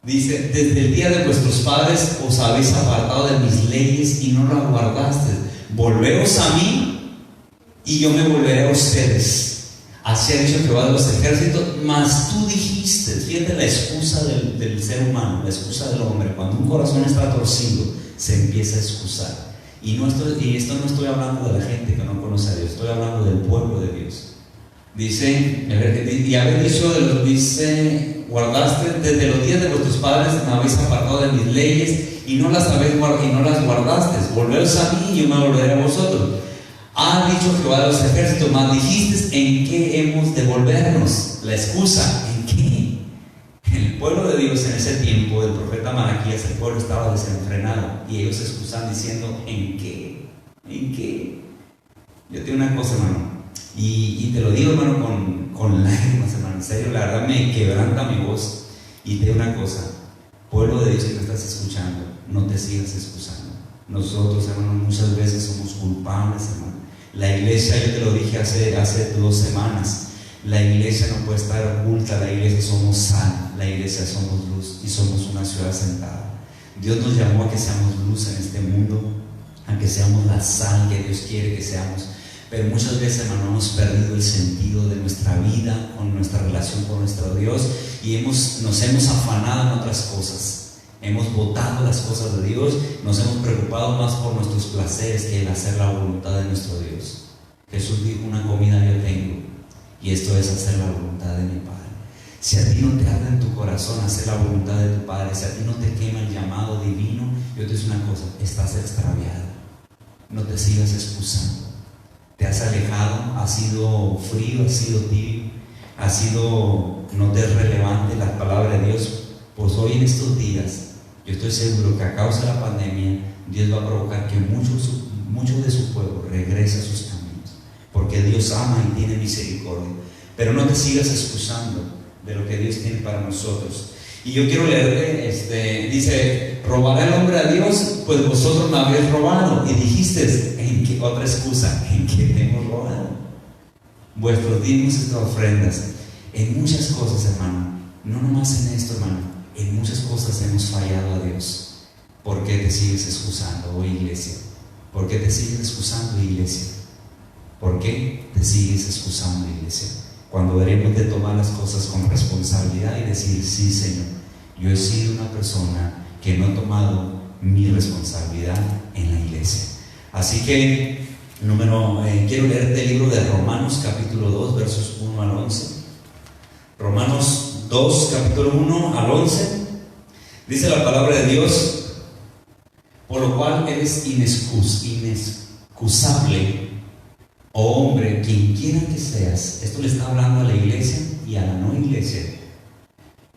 Dice: desde el día de vuestros padres os habéis apartado de mis leyes y no las guardaste. Volveos a mí y yo me volveré a ustedes. Así ha dicho Jehová de los ejércitos. Mas tú dijiste, fíjate la excusa del ser humano, la excusa del hombre. Cuando un corazón está torcido, se empieza a excusar. Y esto no estoy hablando de la gente que no conoce a Dios, estoy hablando del pueblo de Dios. Dice, y habéis dicho, guardaste desde los días de vuestros padres, me habéis apartado de mis leyes y no las guardaste. Volveos a mí y yo me volveré a vosotros. Ha dicho Jehová de los ejércitos. Mas dijiste: ¿en qué hemos de volvernos? La excusa, ¿en qué? El pueblo de Dios en ese tiempo, el profeta Malaquías, el pueblo estaba desenfrenado y ellos se excusan diciendo: ¿en qué? ¿En qué? Yo tengo una cosa, hermano, y te lo digo, hermano, con lágrimas, hermano, en serio, la verdad me quebranta mi voz. Y te digo una cosa: pueblo de Dios que me estás escuchando, no te sigas excusando. Nosotros, hermano, muchas veces somos culpables, hermano. La iglesia, yo te lo dije hace 2 semanas, la iglesia no puede estar oculta. La iglesia somos sal, la iglesia somos luz y somos una ciudad sentada. Dios nos llamó a que seamos luz en este mundo, a que seamos la sal que Dios quiere que seamos. Pero muchas veces, hermano, hemos perdido el sentido de nuestra vida, con nuestra relación con nuestro Dios, y nos hemos afanado en otras cosas. Hemos botado las cosas de Dios, nos hemos preocupado más por nuestros placeres que el hacer la voluntad de nuestro Dios. Jesús dijo: una comida yo tengo, y esto es hacer la voluntad de mi Padre. Si a ti no te arde en tu corazón hacer la voluntad de tu Padre, si a ti no te quema el llamado divino, yo te digo una cosa: estás extraviado. No te sigas excusando. Te has alejado, has sido frío, has sido tibio, no te es relevante la palabra de Dios. Pues hoy, en estos días, yo estoy seguro que a causa de la pandemia, Dios va a provocar que mucho de su pueblo regrese a sus caminos, porque Dios ama y tiene misericordia. Pero no te sigas excusando de lo que Dios tiene para nosotros. Y yo quiero leerte, dice: ¿robará el hombre a Dios? Pues vosotros me habéis robado. Y dijiste: ¿en qué otra excusa? ¿En qué te hemos robado? Vuestros diezmos y vuestras ofrendas. En muchas cosas, hermano, no nomás en esto, hermano, en muchas cosas hemos fallado a Dios. ¿Por qué te sigues excusando, oh iglesia? ¿Por qué te sigues excusando, iglesia? ¿Por qué te sigues excusando, iglesia? Cuando veremos de tomar las cosas con responsabilidad y decir: sí, Señor, yo he sido una persona que no he tomado mi responsabilidad en la iglesia. Así que, quiero leerte el libro de Romanos, capítulo 2, versos 1 al 11. Romanos 2, capítulo 1 al 11. Dice la palabra de Dios: por lo cual eres inexcusable, oh hombre, quien quiera que seas. Esto le está hablando a la iglesia y a la no iglesia.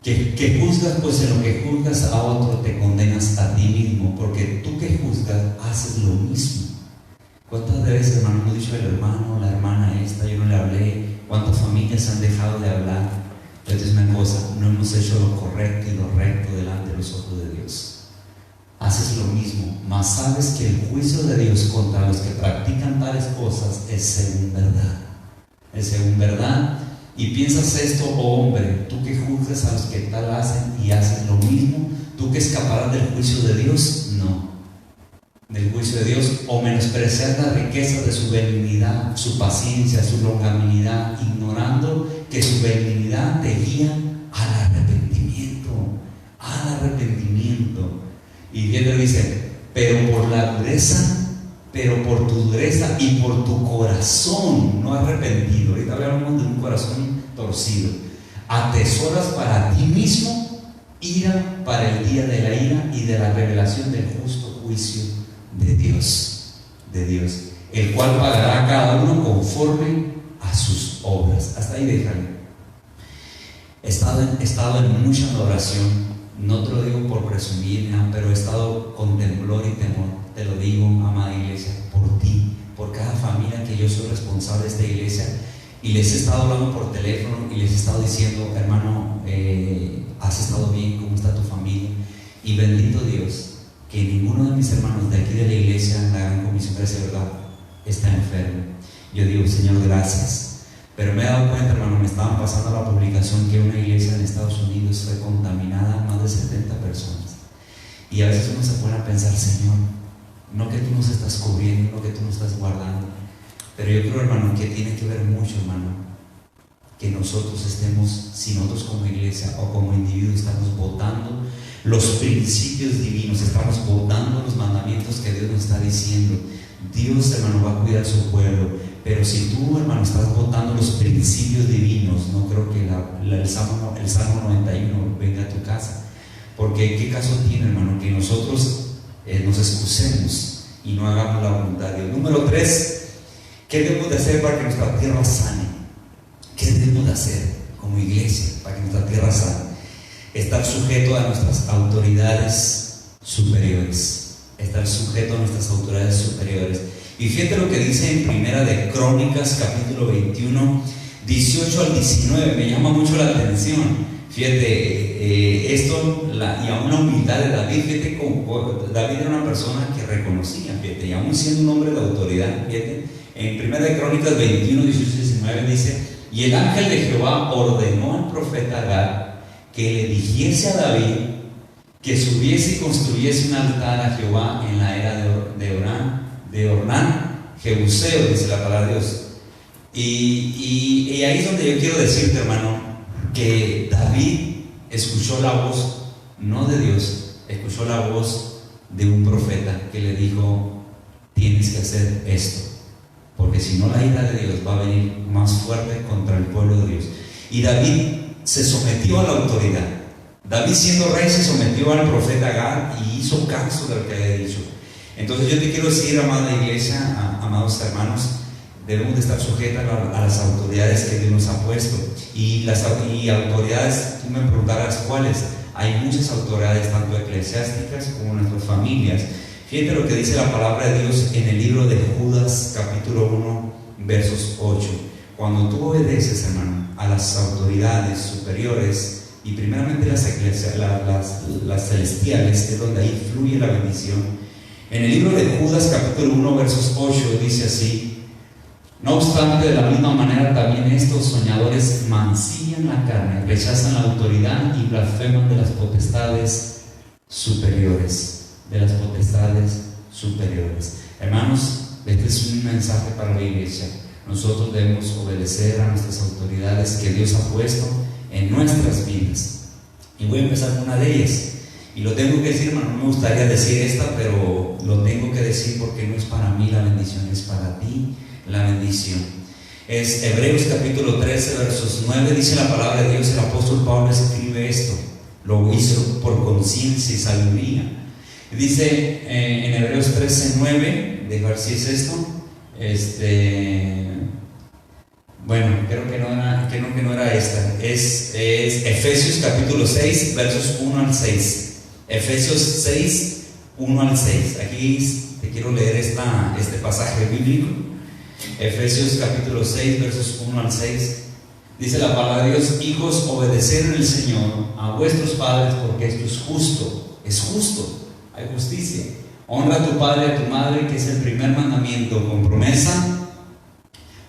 Que juzgas, pues en lo que juzgas a otro te condenas a ti mismo, porque tú que juzgas haces lo mismo. ¿Cuántas veces, hermano, hemos dicho: el hermano, la hermana esta, yo no le hablé? ¿Cuántas familias han dejado de hablar? Entonces, una cosa: no hemos hecho lo correcto y lo recto delante de los ojos de Dios. Haces lo mismo, mas sabes que el juicio de Dios contra los que practican tales cosas es según verdad. Es según verdad. Y piensas esto: oh hombre, tú que juzgas a los que tal hacen y haces lo mismo, ¿tú que escaparás del juicio de Dios? No, del juicio de Dios. O menospreciar la riqueza de su benignidad, su paciencia, su longanimidad, ignorando que su benignidad te guía al arrepentimiento. Al arrepentimiento. Y Dios dice: pero por tu dureza y por tu corazón no arrepentido. Ahorita hablamos de un corazón torcido. Atesoras para ti mismo ira para el día de la ira y de la revelación del justo juicio de Dios, el cual pagará a cada uno conforme a sus obras. Hasta ahí déjale. He estado en mucha adoración. No te lo digo por presumir, pero he estado con temblor y temor. Te lo digo, amada iglesia, por ti, por cada familia que yo soy responsable de esta iglesia. Y les he estado hablando por teléfono y les he estado diciendo: hermano, ¿has estado bien? ¿Cómo está tu familia? Y bendito Dios, que ninguno de mis hermanos de aquí de la iglesia, en la Gran Comisión Gracia Verdad, está enfermo. Yo digo: Señor, gracias. Pero me he dado cuenta, hermano, me estaban pasando la publicación que una iglesia en Estados Unidos fue contaminada, más de 70 personas. Y a veces uno se pone a pensar: Señor, no que tú nos estás cubriendo, no que tú nos estás guardando. Pero yo creo, hermano, que tiene que ver mucho, hermano, que nosotros estemos, si nosotros como iglesia o como individuo estamos votando los principios divinos, estamos votando los mandamientos que Dios nos está diciendo. Dios, hermano, va a cuidar su pueblo. Pero si tú, hermano, estás votando los principios divinos, no creo que el Salmo 91 venga a tu casa. Porque ¿qué caso tiene, hermano, que nosotros nos excusemos y no hagamos la voluntad de Dios? Número 3, ¿qué debemos de hacer para que nuestra tierra sane? ¿Qué debemos de hacer como iglesia para que nuestra tierra sane? Estar sujeto a nuestras autoridades superiores. Estar sujeto a nuestras autoridades superiores. Y fíjate lo que dice en Primera de Crónicas, capítulo 21, 18 al 19. Me llama mucho la atención. Fíjate, esto, y aún la humildad de David. Fíjate cómo David era una persona que reconocía, fíjate, y aún siendo un hombre de autoridad, fíjate, en Primera de Crónicas 21, 18 y 19 dice: y el ángel de Jehová ordenó al profeta Gad que le dijese a David que subiese y construyese un altar a Jehová en la era de Ornán, Jebuseo, dice la palabra de Dios. Y ahí es donde yo quiero decirte, hermano, que David escuchó la voz, no de Dios, escuchó la voz de un profeta que le dijo: tienes que hacer esto, porque si no la ira de Dios va a venir más fuerte contra el pueblo de Dios. Y David se sometió a la autoridad. David, siendo rey, se sometió al profeta Gad y hizo caso de lo que había dicho. Entonces yo te quiero decir, amada iglesia, amados hermanos, debemos de estar sujetos a las autoridades que Dios nos ha puesto. Y autoridades, tú me preguntarás cuáles. Hay muchas autoridades, tanto eclesiásticas como nuestras familias. Fíjate lo que dice la palabra de Dios en el libro de Judas, capítulo 1, versos 8. Cuando tú obedeces, hermano, a las autoridades superiores, y primeramente las celestiales, es donde ahí fluye la bendición. En el libro de Judas, capítulo 1, versos 8, dice así: no obstante, de la misma manera también estos soñadores mancillan la carne, rechazan la autoridad y blasfeman de las potestades superiores. De las potestades superiores. Hermanos, este es un mensaje para la iglesia. Nosotros debemos obedecer a nuestras autoridades que Dios ha puesto en nuestras vidas. Y voy a empezar con una de ellas. Y lo tengo que decir, hermano, no me gustaría decir esta, pero lo tengo que decir porque no es para mí la bendición, es para ti la bendición. Es Hebreos capítulo 13, versos 9, dice la palabra de Dios. El apóstol Pablo escribe esto, lo hizo por conciencia y sabiduría. Dice en Hebreos 13, 9, de ver si es esto, bueno, creo que no era esta, es Efesios capítulo 6, versos 1 al 6. Efesios 6, 1 al 6. Aquí te quiero leer este pasaje bíblico. Efesios capítulo 6, versos 1 al 6. Dice la palabra de Dios: hijos, obedeced en el Señor a vuestros padres, porque esto es justo. Es justo, hay justicia. Honra a tu padre y a tu madre, que es el primer mandamiento, con promesa,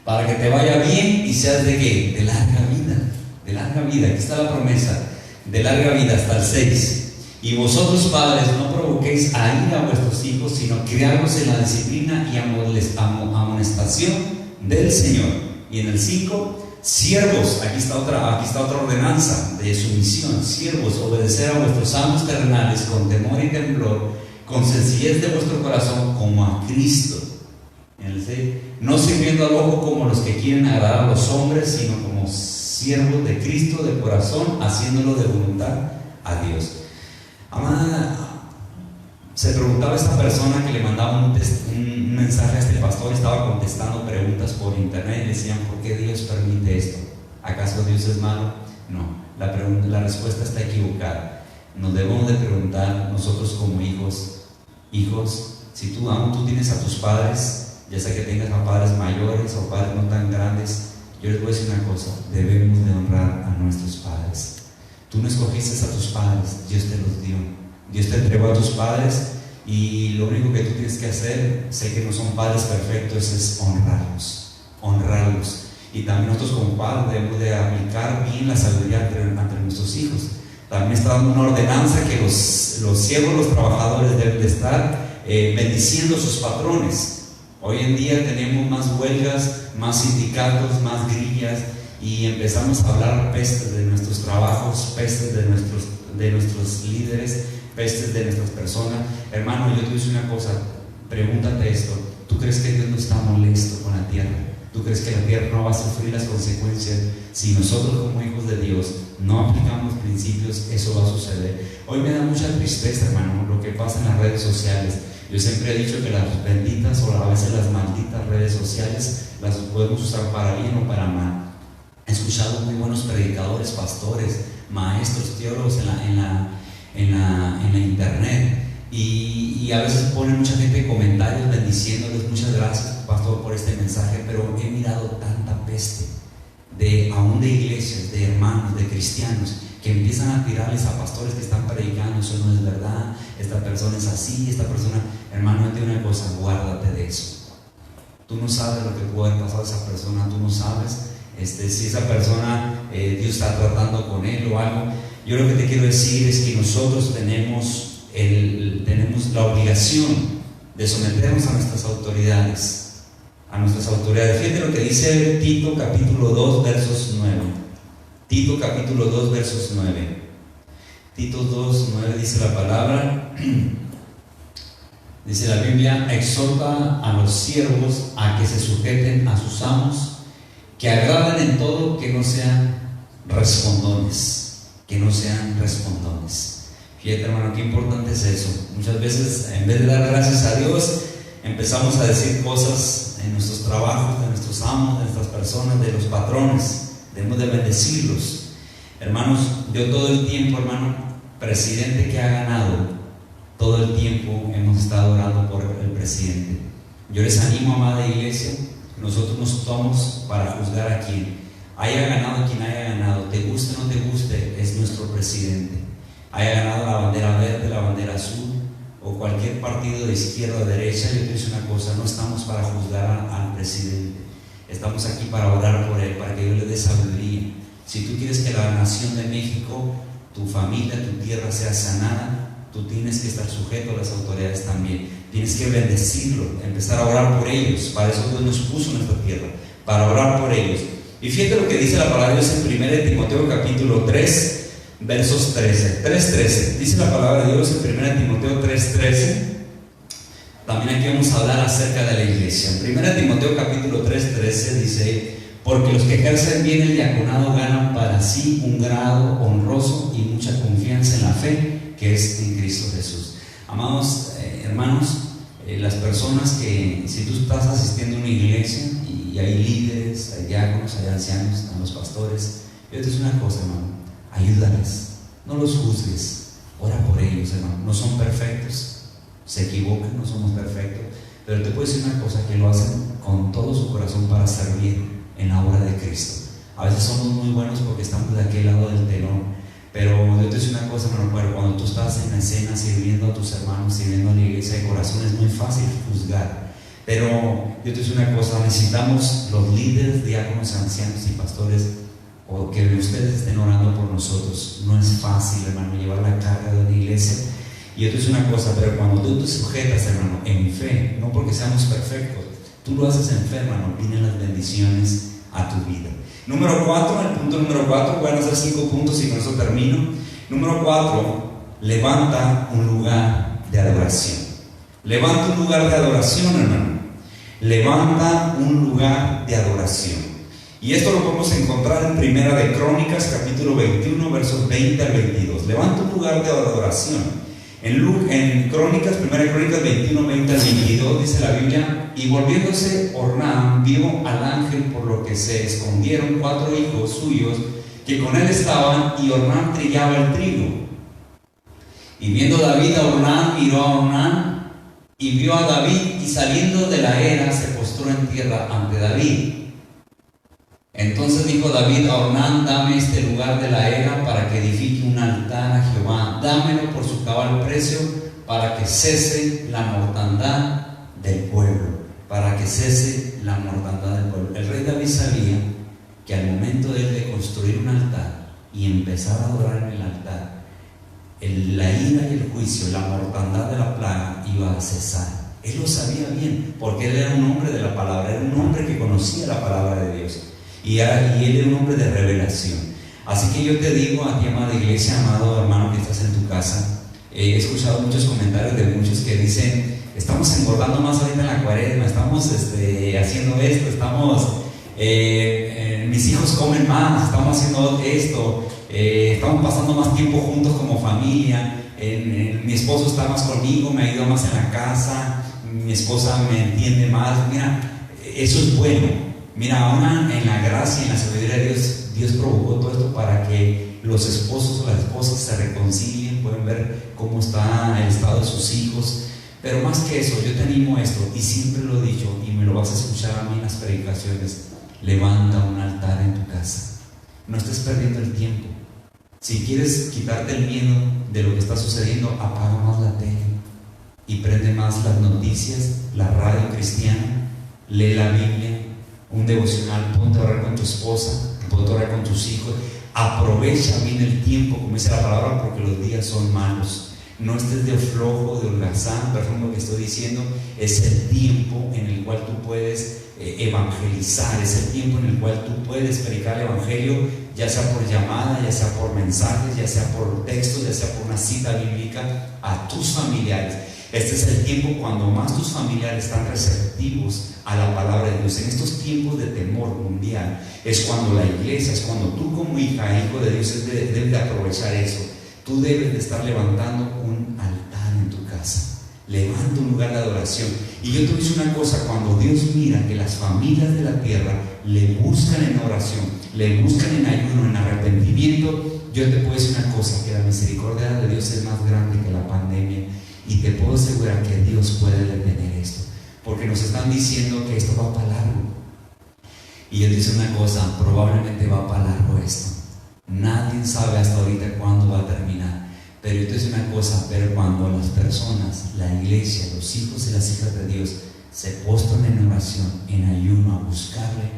para que te vaya bien y seas de ¿qué? De larga vida. De larga vida, aquí está la promesa, de larga vida, hasta el 6. Y vosotros, padres, no provoquéis a ira a vuestros hijos, sino criarlos en la disciplina y amonestación del Señor. Y en el 5, siervos, aquí está otra ordenanza de sumisión. Siervos, obedecer a vuestros amos terrenales con temor y temblor, con sencillez de vuestro corazón, como a Cristo. En el 6, no sirviendo al ojo como los que quieren agradar a los hombres, sino como siervos de Cristo de corazón, haciéndolo de voluntad a Dios. Amada, se preguntaba esta persona que le mandaba un mensaje a este pastor, estaba contestando preguntas por internet y le decían: ¿por qué Dios permite esto? ¿Acaso Dios es malo? No, la respuesta está equivocada. Nos debemos de preguntar nosotros como hijos, si tú tienes a tus padres, ya sea que tengas a padres mayores o padres no tan grandes, yo les voy a decir una cosa: debemos de honrar a nuestros padres. Tú no escogiste a tus padres, Dios te los dio. Dios te entregó a tus padres y lo único que tú tienes que hacer, sé que no son padres perfectos, es honrarlos. Y también nosotros como padres debemos de aplicar bien la sabiduría entre nuestros hijos. También está dando una ordenanza que los siervos, los trabajadores deben de estar bendiciendo a sus patrones. Hoy en día tenemos más huelgas, más sindicatos, más grillas, y empezamos a hablar pestes de nuestros trabajos, pestes de nuestros líderes, pestes de nuestras personas. Hermano, yo te voy a decir una cosa, pregúntate esto: ¿tú crees que Dios no está molesto con la tierra? ¿Tú crees que la tierra no va a sufrir las consecuencias? Si nosotros como hijos de Dios no aplicamos principios, eso va a suceder. Hoy me da mucha tristeza, hermano, lo que pasa en las redes sociales. Yo siempre he dicho que las benditas o a veces las malditas redes sociales las podemos usar para bien o para mal. He escuchado muy buenos predicadores, pastores, maestros, teólogos en la internet, y a veces ponen mucha gente comentarios bendiciéndoles: muchas gracias, pastor, por este mensaje. Pero he mirado tanta peste aún de iglesias, de hermanos, de cristianos, que empiezan a tirarles a pastores que están predicando: eso no es verdad, esta persona es así, esta persona. Hermano, te digo una cosa: guárdate de eso. Tú no sabes lo que puede pasar a esa persona, tú no sabes si esa persona Dios está tratando con él o algo. Yo lo que te quiero decir es que nosotros tenemos la obligación de someternos a nuestras autoridades. a nuestras autoridades. Fíjate lo que dice Tito capítulo 2 versos 9. Tito capítulo 2 versos 9. Tito 2, 9 dice la palabra, dice la Biblia: exhorta a los siervos a que se sujeten a sus amos, que agraden en todo, que no sean respondones, que no sean respondones. Fíjate, hermano, qué importante es eso. Muchas veces, en vez de dar gracias a Dios, empezamos a decir cosas en nuestros trabajos, de nuestros amos, de nuestras personas, de los patrones. Debemos de bendecirlos. Hermanos, yo todo el tiempo, hermano, presidente que ha ganado, todo el tiempo hemos estado orando por el presidente. Yo les animo, amada iglesia, nosotros no estamos para juzgar a quien haya ganado, quien haya ganado, te guste o no te guste, es nuestro presidente. Haya ganado la bandera verde, la bandera azul, o cualquier partido de izquierda o derecha, yo te digo una cosa: no estamos para juzgar al presidente, estamos aquí para orar por él, para que Dios le dé sabiduría. Si tú quieres que la nación de México, tu familia, tu tierra sea sanada, tú tienes que estar sujeto a las autoridades también. Tienes que bendecirlo, empezar a orar por ellos. Para eso Dios nos puso en esta tierra, para orar por ellos. Y fíjate lo que dice la palabra de Dios en 1 Timoteo capítulo 3, versos 13. 3:13. Dice la palabra de Dios en 1 Timoteo 3:13. También aquí vamos a hablar acerca de la iglesia. En 1 Timoteo capítulo 3:13 dice: porque los que ejercen bien el diaconado ganan para sí un grado honroso y mucha confianza en la fe que es en Cristo Jesús. Amados hermanos, las personas que, si tú estás asistiendo a una iglesia y hay líderes, hay diáconos, hay ancianos, hay los pastores, yo te digo una cosa, hermano: ayúdales, no los juzgues, ora por ellos, hermano. No son perfectos, se equivocan, no somos perfectos, pero te puedo decir una cosa: que lo hacen con todo su corazón para servir en la obra de Cristo. A veces somos muy buenos porque estamos de aquel lado del telón, pero yo te digo una cosa, hermano: cuando tú estás en la escena sirviendo a tus hermanos, sirviendo a la iglesia de corazón, es muy fácil juzgar. Pero yo te digo una cosa: necesitamos los líderes, diáconos, ancianos y pastores, o que ustedes estén orando por nosotros. No es fácil, hermano, llevar la carga de una iglesia. Y yo te digo una cosa: pero cuando tú te sujetas, hermano, en fe, no porque seamos perfectos, tú lo haces en fe, hermano, vienen las bendiciones a tu vida. Número 4, el punto número 4, voy a hacer 5 puntos y con eso termino. Número 4, levanta un lugar de adoración. Levanta un lugar de adoración, hermano. Levanta un lugar de adoración. Y esto lo podemos encontrar en Primera de Crónicas, capítulo 21, versos 20 al 22. Levanta un lugar de adoración. En Crónicas, 1 Crónicas 21, 20 al 22, dice la Biblia: y volviéndose Ornán, vio al ángel por lo que se escondieron 4 hijos suyos que con él estaban, y Ornán trillaba el trigo. Y viendo David a Ornán, miró a Ornán, y vio a David, y saliendo de la era, se postró en tierra ante David. Entonces dijo David a Ornán: dame este lugar de la era para que edifique un altar a Jehová, dámelo por su cabal precio, para que cese la mortandad del pueblo, para que cese la mortandad del pueblo. El rey David sabía que al momento de él de construir un altar y empezar a adorar en el altar, la ira y el juicio, la mortandad de la plaga iba a cesar. Él lo sabía bien, porque él era un hombre de la palabra, era un hombre que conocía la palabra de Dios. Y él era un hombre de revelación. Así que yo te digo a ti, amada iglesia, amado hermano que estás en tu casa, he escuchado muchos comentarios de muchos que dicen: estamos engordando más ahorita en la cuaresma, estamos haciendo esto, mis hijos comen más, estamos haciendo esto, estamos pasando más tiempo juntos como familia, mi esposo está más conmigo, me ayuda más en la casa, mi esposa me entiende más. Mira, eso es bueno. Mira, aún en la gracia y en la sabiduría de Dios, Dios provocó todo esto para que los esposos o las esposas se reconcilien, pueden ver cómo está el estado de sus hijos. Pero más que eso, yo te animo a esto, y siempre lo he dicho, y me lo vas a escuchar a mí en las predicaciones: levanta un altar en tu casa. No estés perdiendo el tiempo. Si quieres quitarte el miedo de lo que está sucediendo, apaga más la tele y prende más las noticias, la radio cristiana, lee la Biblia, un devocional, ponte a orar con tu esposa, ponte a orar con tus hijos. Aprovecha bien el tiempo, como dice la palabra, porque los días son malos. No estés de flojo, de holgazán. Por ejemplo, lo que estoy diciendo es el tiempo en el cual tú puedes puedes evangelizar, es el tiempo en el cual tú puedes predicar el evangelio, ya sea por llamada, ya sea por mensajes, ya sea por textos, ya sea por una cita bíblica a tus familiares. Este es el tiempo cuando más tus familiares están receptivos a la palabra de Dios. En estos tiempos de temor mundial es cuando la iglesia, es cuando tú como hija, hijo de Dios, debes de aprovechar eso. Tú debes de estar levantando un altar en tu casa, levanta un lugar de adoración. Y yo te voy a decir una cosa: cuando Dios mira que las familias de la tierra le buscan en oración, le buscan en ayuno, en arrepentimiento, yo te puedo decir una cosa: que la misericordia de Dios es más grande que la pandemia. Y te puedo asegurar que Dios puede detener esto, porque nos están diciendo que esto va para largo. Y yo te digo una cosa: probablemente va para largo esto. Nadie sabe hasta ahorita cuándo va a terminar. Pero yo te digo una cosa: pero cuando las personas, la iglesia, los hijos y las hijas de Dios se postran en oración, en ayuno, a buscarle,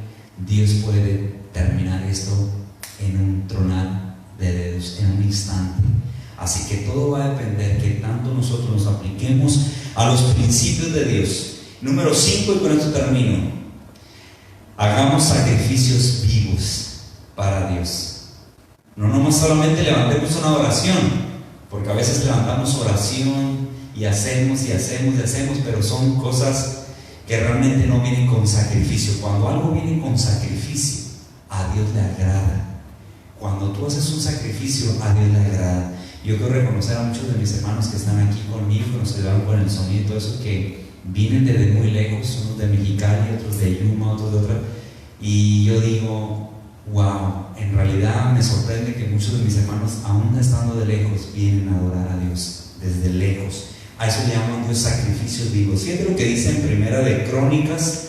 Dios puede terminar esto en un tronar de dedos, en un instante. Así que todo va a depender que tanto nosotros nos apliquemos a los principios de Dios. Número 5, y con esto termino: hagamos sacrificios vivos para Dios. No nomás solamente levantemos una oración, porque a veces levantamos oración y hacemos, pero son cosas que realmente no vienen con sacrificio. Cuando algo viene con sacrificio, a Dios le agrada. Cuando tú haces un sacrificio, a Dios le agrada. Yo quiero reconocer a muchos de mis hermanos que están aquí conmigo, que nos ayudaron con el sonido y todo eso, que vienen desde muy lejos, unos de Mexicali, otros de Yuma, otros de otra. Y yo digo, wow, en realidad me sorprende que muchos de mis hermanos, aún estando de lejos, vienen a adorar a Dios desde lejos. A eso le llaman Dios sacrificios vivos. Fíjate lo que dice en Primera de Crónicas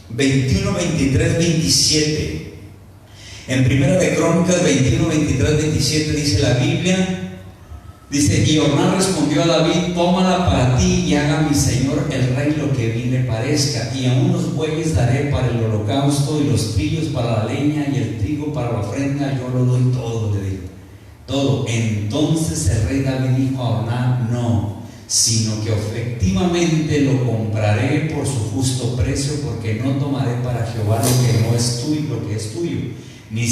21, 23, 27. En Primera de Crónicas 21, 23, 27 dice la Biblia. Dice: y Orná respondió a David: tómala para ti y haga mi señor el rey lo que bien le parezca, y aún los bueyes daré para el holocausto, y los trillos para la leña, y el trigo para la ofrenda, yo lo doy todo, le digo, todo. Entonces el rey David dijo a Orná: no, sino que efectivamente lo compraré por su justo precio, porque no tomaré para Jehová lo que no es tuyo, lo que es tuyo, ni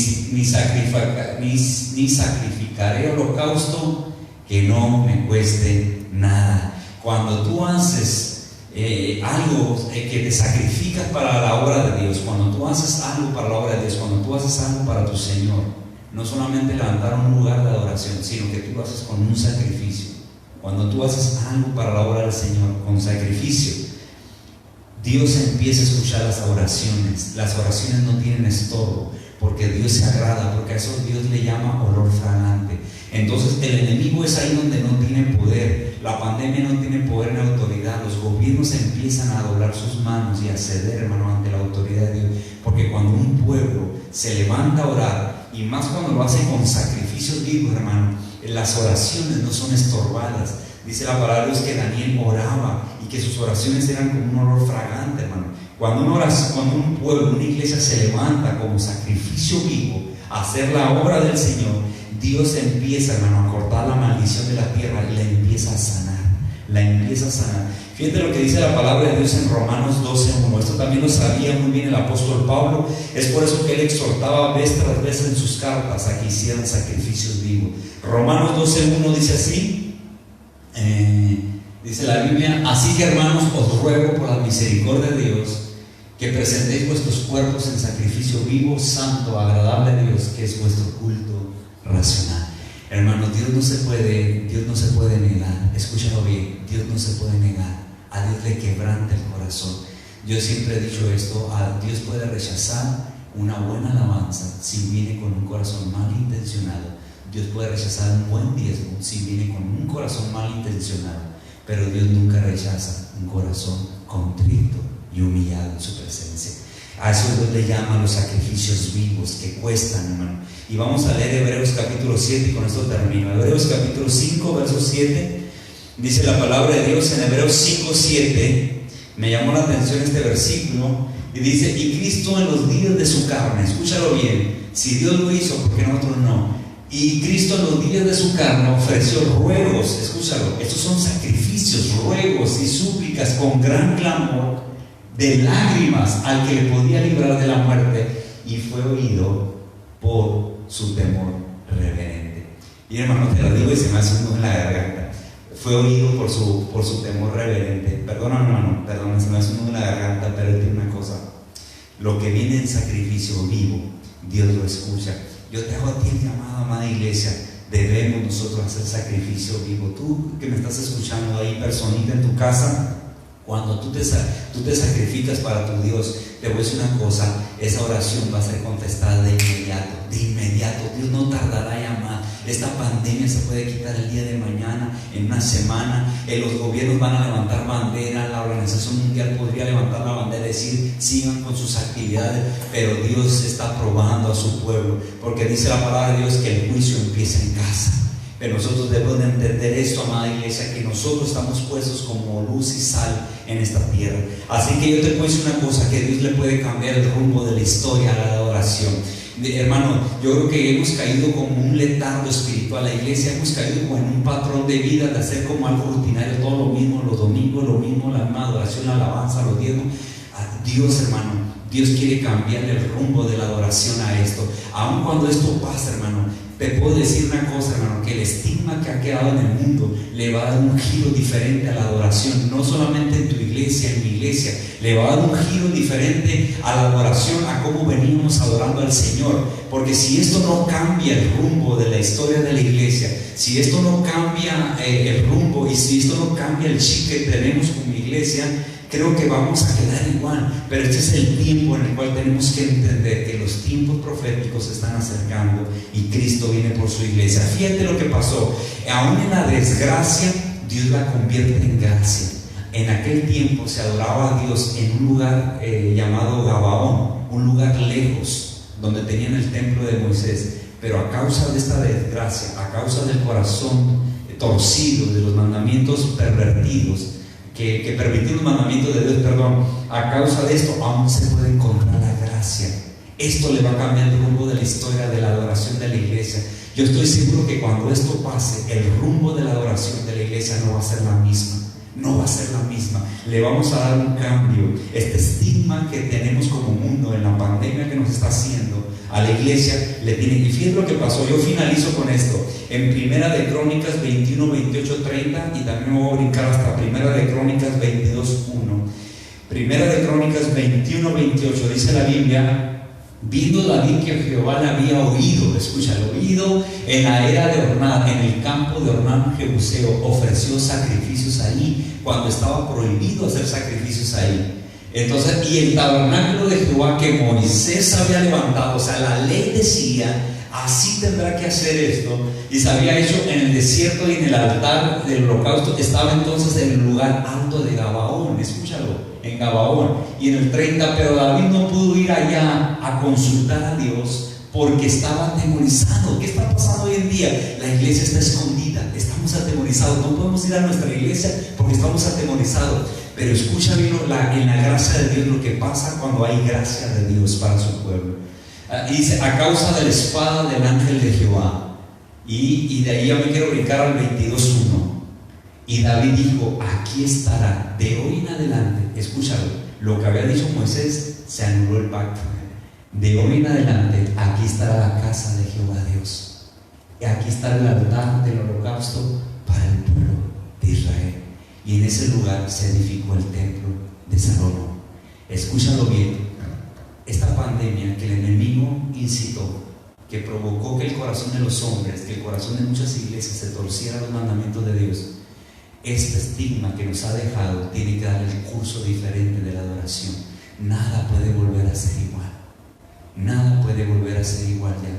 sacrificaré holocausto que no me cueste nada. Cuando tú haces algo que te sacrificas para la obra de Dios, cuando tú haces algo para la obra de Dios, cuando tú haces algo para tu Señor, no solamente levantar un lugar de adoración, sino que tú lo haces con un sacrificio. Cuando tú haces algo para la obra del Señor con sacrificio, Dios empieza a escuchar las oraciones. Las oraciones no tienen estorbo, porque Dios se agrada, porque a eso Dios le llama olor fragante. Entonces el enemigo es ahí donde no tiene poder. La pandemia no tiene poder ni autoridad. Los gobiernos empiezan a doblar sus manos y a ceder, hermano, ante la autoridad de Dios. Porque cuando un pueblo se levanta a orar, y más cuando lo hace con sacrificios vivos, hermano, las oraciones no son estorbadas. Dice la palabra de Dios que Daniel oraba y que sus oraciones eran como un olor fragante, hermano. Cuando un pueblo, una iglesia se levanta como sacrificio vivo a hacer la obra del Señor, Dios empieza, hermano, a cortar la maldición de la tierra y la empieza a sanar. Fíjate lo que dice la palabra de Dios en Romanos 12:1. Esto también lo sabía muy bien el apóstol Pablo. Es por eso que él exhortaba vez tras vez en sus cartas a que hicieran sacrificios vivos. Romanos 12:1 dice así. Dice la Biblia: así que, hermanos, os ruego por la misericordia de Dios que presentéis vuestros cuerpos en sacrificio vivo, santo, agradable a Dios, que es vuestro culto racional. Hermanos, Dios no se puede negar. Escúchalo bien: Dios no se puede negar. A Dios le quebranta el corazón. Yo siempre he dicho esto: a Dios puede rechazar una buena alabanza si viene con un corazón malintencionado. Dios puede rechazar un buen diezmo si viene con un corazón malintencionado. Pero Dios nunca rechaza un corazón contrito y humillado en su presencia. A eso Dios le llama los sacrificios vivos que cuestan, hermano. Y vamos a leer Hebreos capítulo 7 y con esto termino. Hebreos capítulo 5, verso 7. Dice la palabra de Dios en Hebreos 5, 7. Me llamó la atención este versículo. Y dice: y Cristo en los días de su carne, escúchalo bien, si Dios lo hizo, ¿por qué nosotros no? Y Cristo en los días de su carne ofreció ruegos, escúchalo, estos son sacrificios, ruegos y súplicas con gran clamor de lágrimas al que le podía librar de la muerte, y fue oído por su temor reverente. Y hermano, te lo digo y se me hace un nudo en la garganta. Fue oído por su temor reverente. Perdona, hermano, perdona, se me hace un nudo en la garganta, pero él tiene una cosa: lo que viene en sacrificio vivo, Dios lo escucha. Yo te hago a ti el llamado, amada iglesia. Debemos nosotros hacer sacrificio vivo. Tú que me estás escuchando ahí, personita en tu casa, cuando tú te sacrificas para tu Dios, te voy a decir una cosa: esa oración va a ser contestada de inmediato. De inmediato. Dios no tardará en llamar. Esta pandemia se puede quitar el día de mañana, en una semana. Los gobiernos van a levantar bandera, la Organización Mundial podría levantar la bandera y decir: sigan con sus actividades, pero Dios está probando a su pueblo, porque dice la palabra de Dios que el juicio empieza en casa. Pero nosotros debemos de entender esto, amada iglesia, que nosotros estamos puestos como luz y sal en esta tierra. Así que yo te puedo decir una cosa: que Dios le puede cambiar el rumbo de la historia a la adoración. Hermano, yo creo que hemos caído como un letargo espiritual. La iglesia hemos caído como en un patrón de vida, de hacer como algo rutinario, todo lo mismo, los domingos lo mismo, la misma adoración, la alabanza, los diezmos. Dios, hermano, Dios quiere cambiar el rumbo de la adoración a esto. Aun cuando esto pasa, hermano, te puedo decir una cosa, hermano: que el estigma que ha quedado en el mundo le va a dar un giro diferente a la adoración. No solamente en tu iglesia, en mi iglesia, le va a dar un giro diferente a la adoración, a cómo venimos adorando al Señor. Porque si esto no cambia el rumbo de la historia de la iglesia, si esto no cambia el rumbo, y si esto no cambia el chip que tenemos como iglesia, creo que vamos a quedar igual. Pero este es el tiempo en el cual tenemos que entender que los tiempos proféticos se están acercando y Cristo viene por su iglesia. Fíjate lo que pasó: aún en la desgracia, Dios la convierte en gracia. En aquel tiempo se adoraba a Dios en un lugar llamado Gabaón, un lugar lejos, donde tenían el templo de Moisés. Pero a causa de esta desgracia, a causa del corazón torcido, de los mandamientos pervertidos, que permitir los mandamientos de Dios, a causa de esto aún se puede encontrar la gracia. Esto le va a cambiar el rumbo de la historia de la adoración de la iglesia. Yo estoy seguro que cuando esto pase, el rumbo de la adoración de la iglesia no va a ser la misma. No va a ser la misma. Le vamos a dar un cambio. Este estigma que tenemos como mundo en la pandemia que nos está haciendo a la iglesia le tiene que... Fíjense lo que pasó. Yo finalizo con esto. En Primera de Crónicas 21, 28, 30, y también me voy a brincar hasta Primera de Crónicas 22, 1. Primera de Crónicas 21, 28 dice la Biblia: viendo David que Jehová le había oído, escúchalo, oído en la era de Ornán, en el campo de Ornán Jebuseo, ofreció sacrificios ahí, cuando estaba prohibido hacer sacrificios ahí. Entonces, y el tabernáculo de Jehová que Moisés había levantado, o sea, la ley decía: así tendrá que hacer esto, y se había hecho en el desierto, y en el altar del holocausto estaba entonces en el lugar alto de Gabaón. Escúchalo, en Gabaón. Y en el 30, pero David no pudo ir allá a consultar a Dios porque estaba atemorizado. ¿Qué está pasando hoy en día? La iglesia está escondida, estamos atemorizados, no podemos ir a nuestra iglesia porque estamos atemorizados. Pero escucha bien en la gracia de Dios lo que pasa cuando hay gracia de Dios para su pueblo. Dice: a causa de la espada del ángel de Jehová. Y de ahí ya me quiero brincar al 22.1. Y David dijo: aquí estará de hoy en adelante. Escúchalo, lo que había dicho Moisés, se anuló el pacto. De hoy en adelante, aquí estará la casa de Jehová Dios. Y aquí estará el altar del holocausto para el pueblo de Israel. Y en ese lugar se edificó el templo de Salomón. Escúchalo bien. Esta pandemia que el enemigo incitó, que provocó que el corazón de los hombres, que el corazón de muchas iglesias se torciera los mandamientos de Dios, este estigma que nos ha dejado tiene que dar el curso diferente de la adoración. Nada puede volver a ser igual. Nada puede volver a ser igual ya.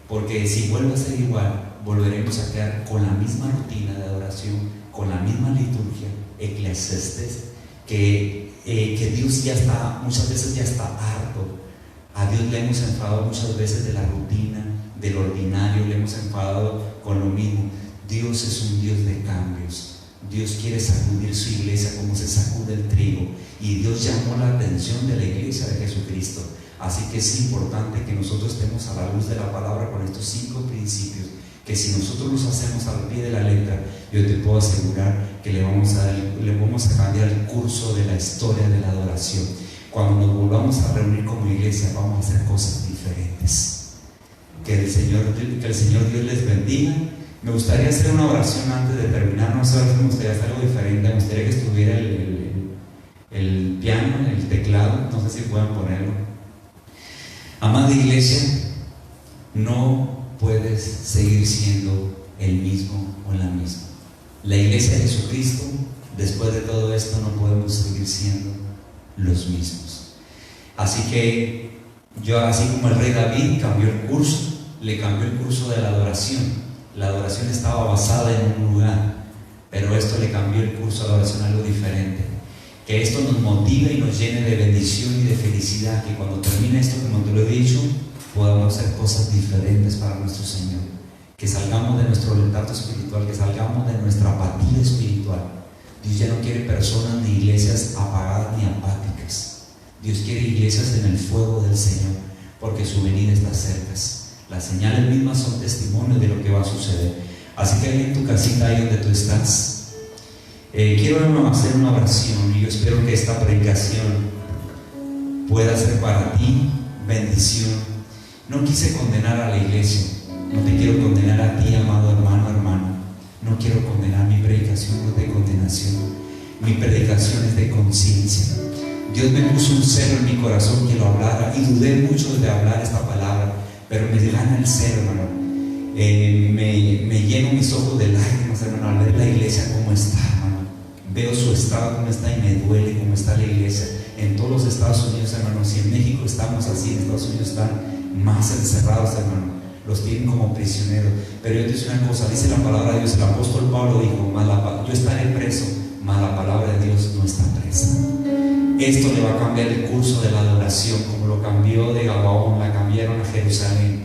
Porque si vuelve a ser igual, volveremos a quedar con la misma rutina de adoración, con la misma liturgia, Eclesiastés, que Dios ya está, muchas veces ya está harto. A Dios le hemos enfadado muchas veces de la rutina, del ordinario, le hemos enfadado con lo mismo. Dios es un Dios de cambios. Dios quiere sacudir su iglesia como se sacude el trigo, y Dios llamó la atención de la iglesia de Jesucristo. Así que es importante que nosotros estemos a la luz de la palabra con estos 5 principios, que si nosotros los hacemos al pie de la letra, yo te puedo asegurar que le vamos a cambiar el curso de la historia de la adoración. cuando nos volvamos a reunir como iglesia, vamos a hacer cosas diferentes. Que el Señor Dios les bendiga. Me gustaría hacer una oración antes de terminar. No sé, me gustaría hacer algo diferente. Me gustaría que estuviera el piano, el teclado. No sé si pueden ponerlo. Amada iglesia, no puedes seguir siendo el mismo o la misma. La iglesia de Jesucristo, después de todo esto, no podemos seguir siendo los mismos. Así que yo, así como el rey David cambió el curso, le cambió el curso de la adoración. La adoración estaba basada en un lugar, pero esto le cambió el curso de la adoración a algo diferente. Que esto nos motive y nos llene de bendición y de felicidad, que cuando termine esto, como te lo he dicho, podamos hacer cosas diferentes para nuestro Señor. Que salgamos de nuestro letargo espiritual, que salgamos de nuestra apatía espiritual. Dios ya no quiere personas ni iglesias apagadas ni apáticas. Dios quiere iglesias en el fuego del Señor, porque su venida está cerca. Las señales mismas son testimonios de lo que va a suceder. Así que ahí en tu casita, ahí donde tú estás, quiero hacer una oración, y yo espero que esta predicación pueda ser para ti bendición. No quise condenar a la iglesia, no te quiero condenar a ti, amado hermano, hermana. No quiero condenar. Mi predicación no es de condenación, mi predicación es de conciencia. Dios me puso un celo en mi corazón que lo hablara, y dudé mucho de hablar esta palabra, pero me gana el celo, hermano. Me lleno mis ojos de lágrimas, hermano, al ver la iglesia como está, hermano. Veo su estado como está y me duele como está la iglesia en todos los Estados Unidos, hermano. Si en México estamos así, en Estados Unidos están más encerrados, hermano. Los tienen como prisioneros. Pero yo te digo una cosa, dice la palabra de Dios, el apóstol Pablo dijo, yo estaré preso, mas la palabra de Dios no está presa. Esto le va a cambiar el curso de la adoración, como lo cambió de Gabaón, la cambiaron a Jerusalén.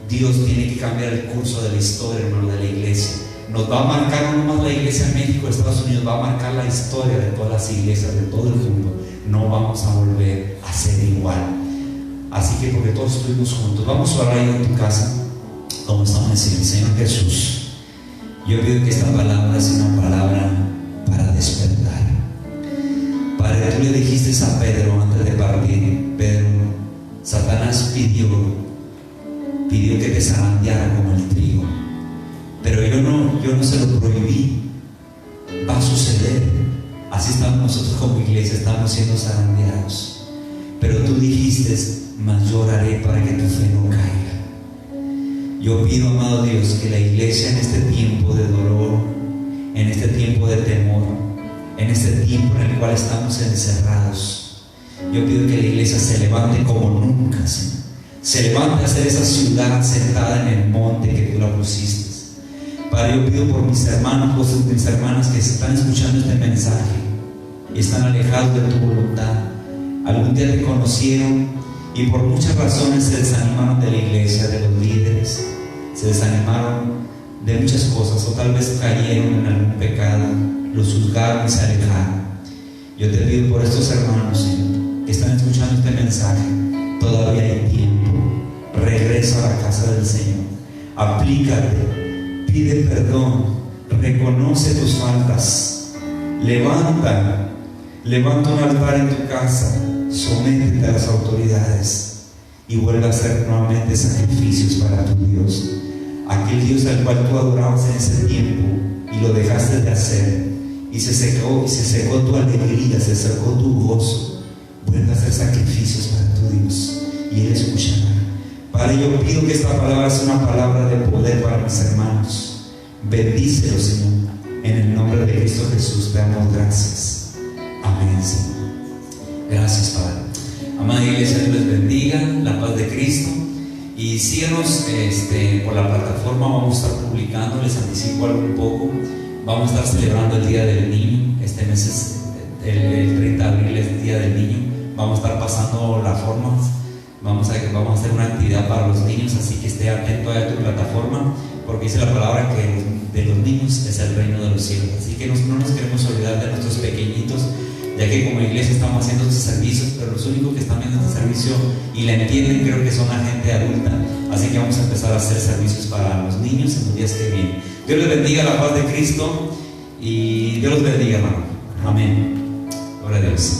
Dios tiene que cambiar el curso de la historia, hermano, de la iglesia. Nos va a marcar no nomás la iglesia en México, Estados Unidos, va a marcar la historia de todas las iglesias, de todo el mundo. No vamos a volver a ser igual. Así que, porque todos estuvimos juntos, vamos a orar ahí en tu casa, como estamos diciendo, Señor Jesús, yo pido que esta palabra sea una palabra para despertar. Padre, tú le dijiste a Pedro antes de partir, Pedro, Satanás pidió que te zarandeara como el trigo, pero yo no se lo prohibí. Va a suceder. Así estamos nosotros como iglesia, estamos siendo zarandeados, pero tú dijiste, mas yo oraré para que tu fe no caiga. Yo pido, amado Dios, que la iglesia en este tiempo de dolor, en este tiempo de temor, en este tiempo en el cual estamos encerrados, yo pido que la iglesia se levante como nunca, Señor. Se levante a ser esa ciudad sentada en el monte que tú la pusiste. Padre, yo pido por mis hermanos, por mis hermanas que están escuchando este mensaje y están alejados de tu voluntad. Algún día te conocieron y por muchas razones se desanimaron de la iglesia, de los líderes, se desanimaron de muchas cosas, o tal vez cayeron en algún pecado, los juzgaron y se alejaron. Yo te pido por estos hermanos, Señor, que están escuchando este mensaje. Todavía hay tiempo. Regresa a la casa del Señor, aplícate, pide perdón, reconoce tus faltas, levanta un altar en tu casa, sométete a las autoridades y vuelve a hacer nuevamente sacrificios para tu Dios, aquel Dios al cual tú adorabas en ese tiempo y lo dejaste de hacer, y se secó tu alegría, se secó tu gozo. Vuelve a hacer sacrificios para tu Dios y Él escuchará. Padre, yo pido que esta palabra sea una palabra de poder para mis hermanos. Bendícelo, Señor, en el nombre de Cristo Jesús. Te damos gracias. Amén, Señor. Gracias, Padre. Amada iglesia, Dios les bendiga, la paz de Cristo. Y síganos por la plataforma, vamos a estar publicando, les anticipo algo un poco. Vamos a estar celebrando el Día del Niño. Este mes es el 30 de abril, es el Día del Niño. Vamos a estar pasando las formas. Vamos a hacer una actividad para los niños, así que esté atento a tu plataforma, porque dice la palabra que de los niños es el reino de los cielos. Así que no nos queremos olvidar de nuestros pequeñitos, ya que como iglesia estamos haciendo estos servicios, pero los únicos que están viendo este servicio y la entienden, creo que son la gente adulta. Así que vamos a empezar a hacer servicios para los niños en los días que vienen. Dios les bendiga, la paz de Cristo, y Dios los bendiga, hermano. Amén. Gloria a Dios.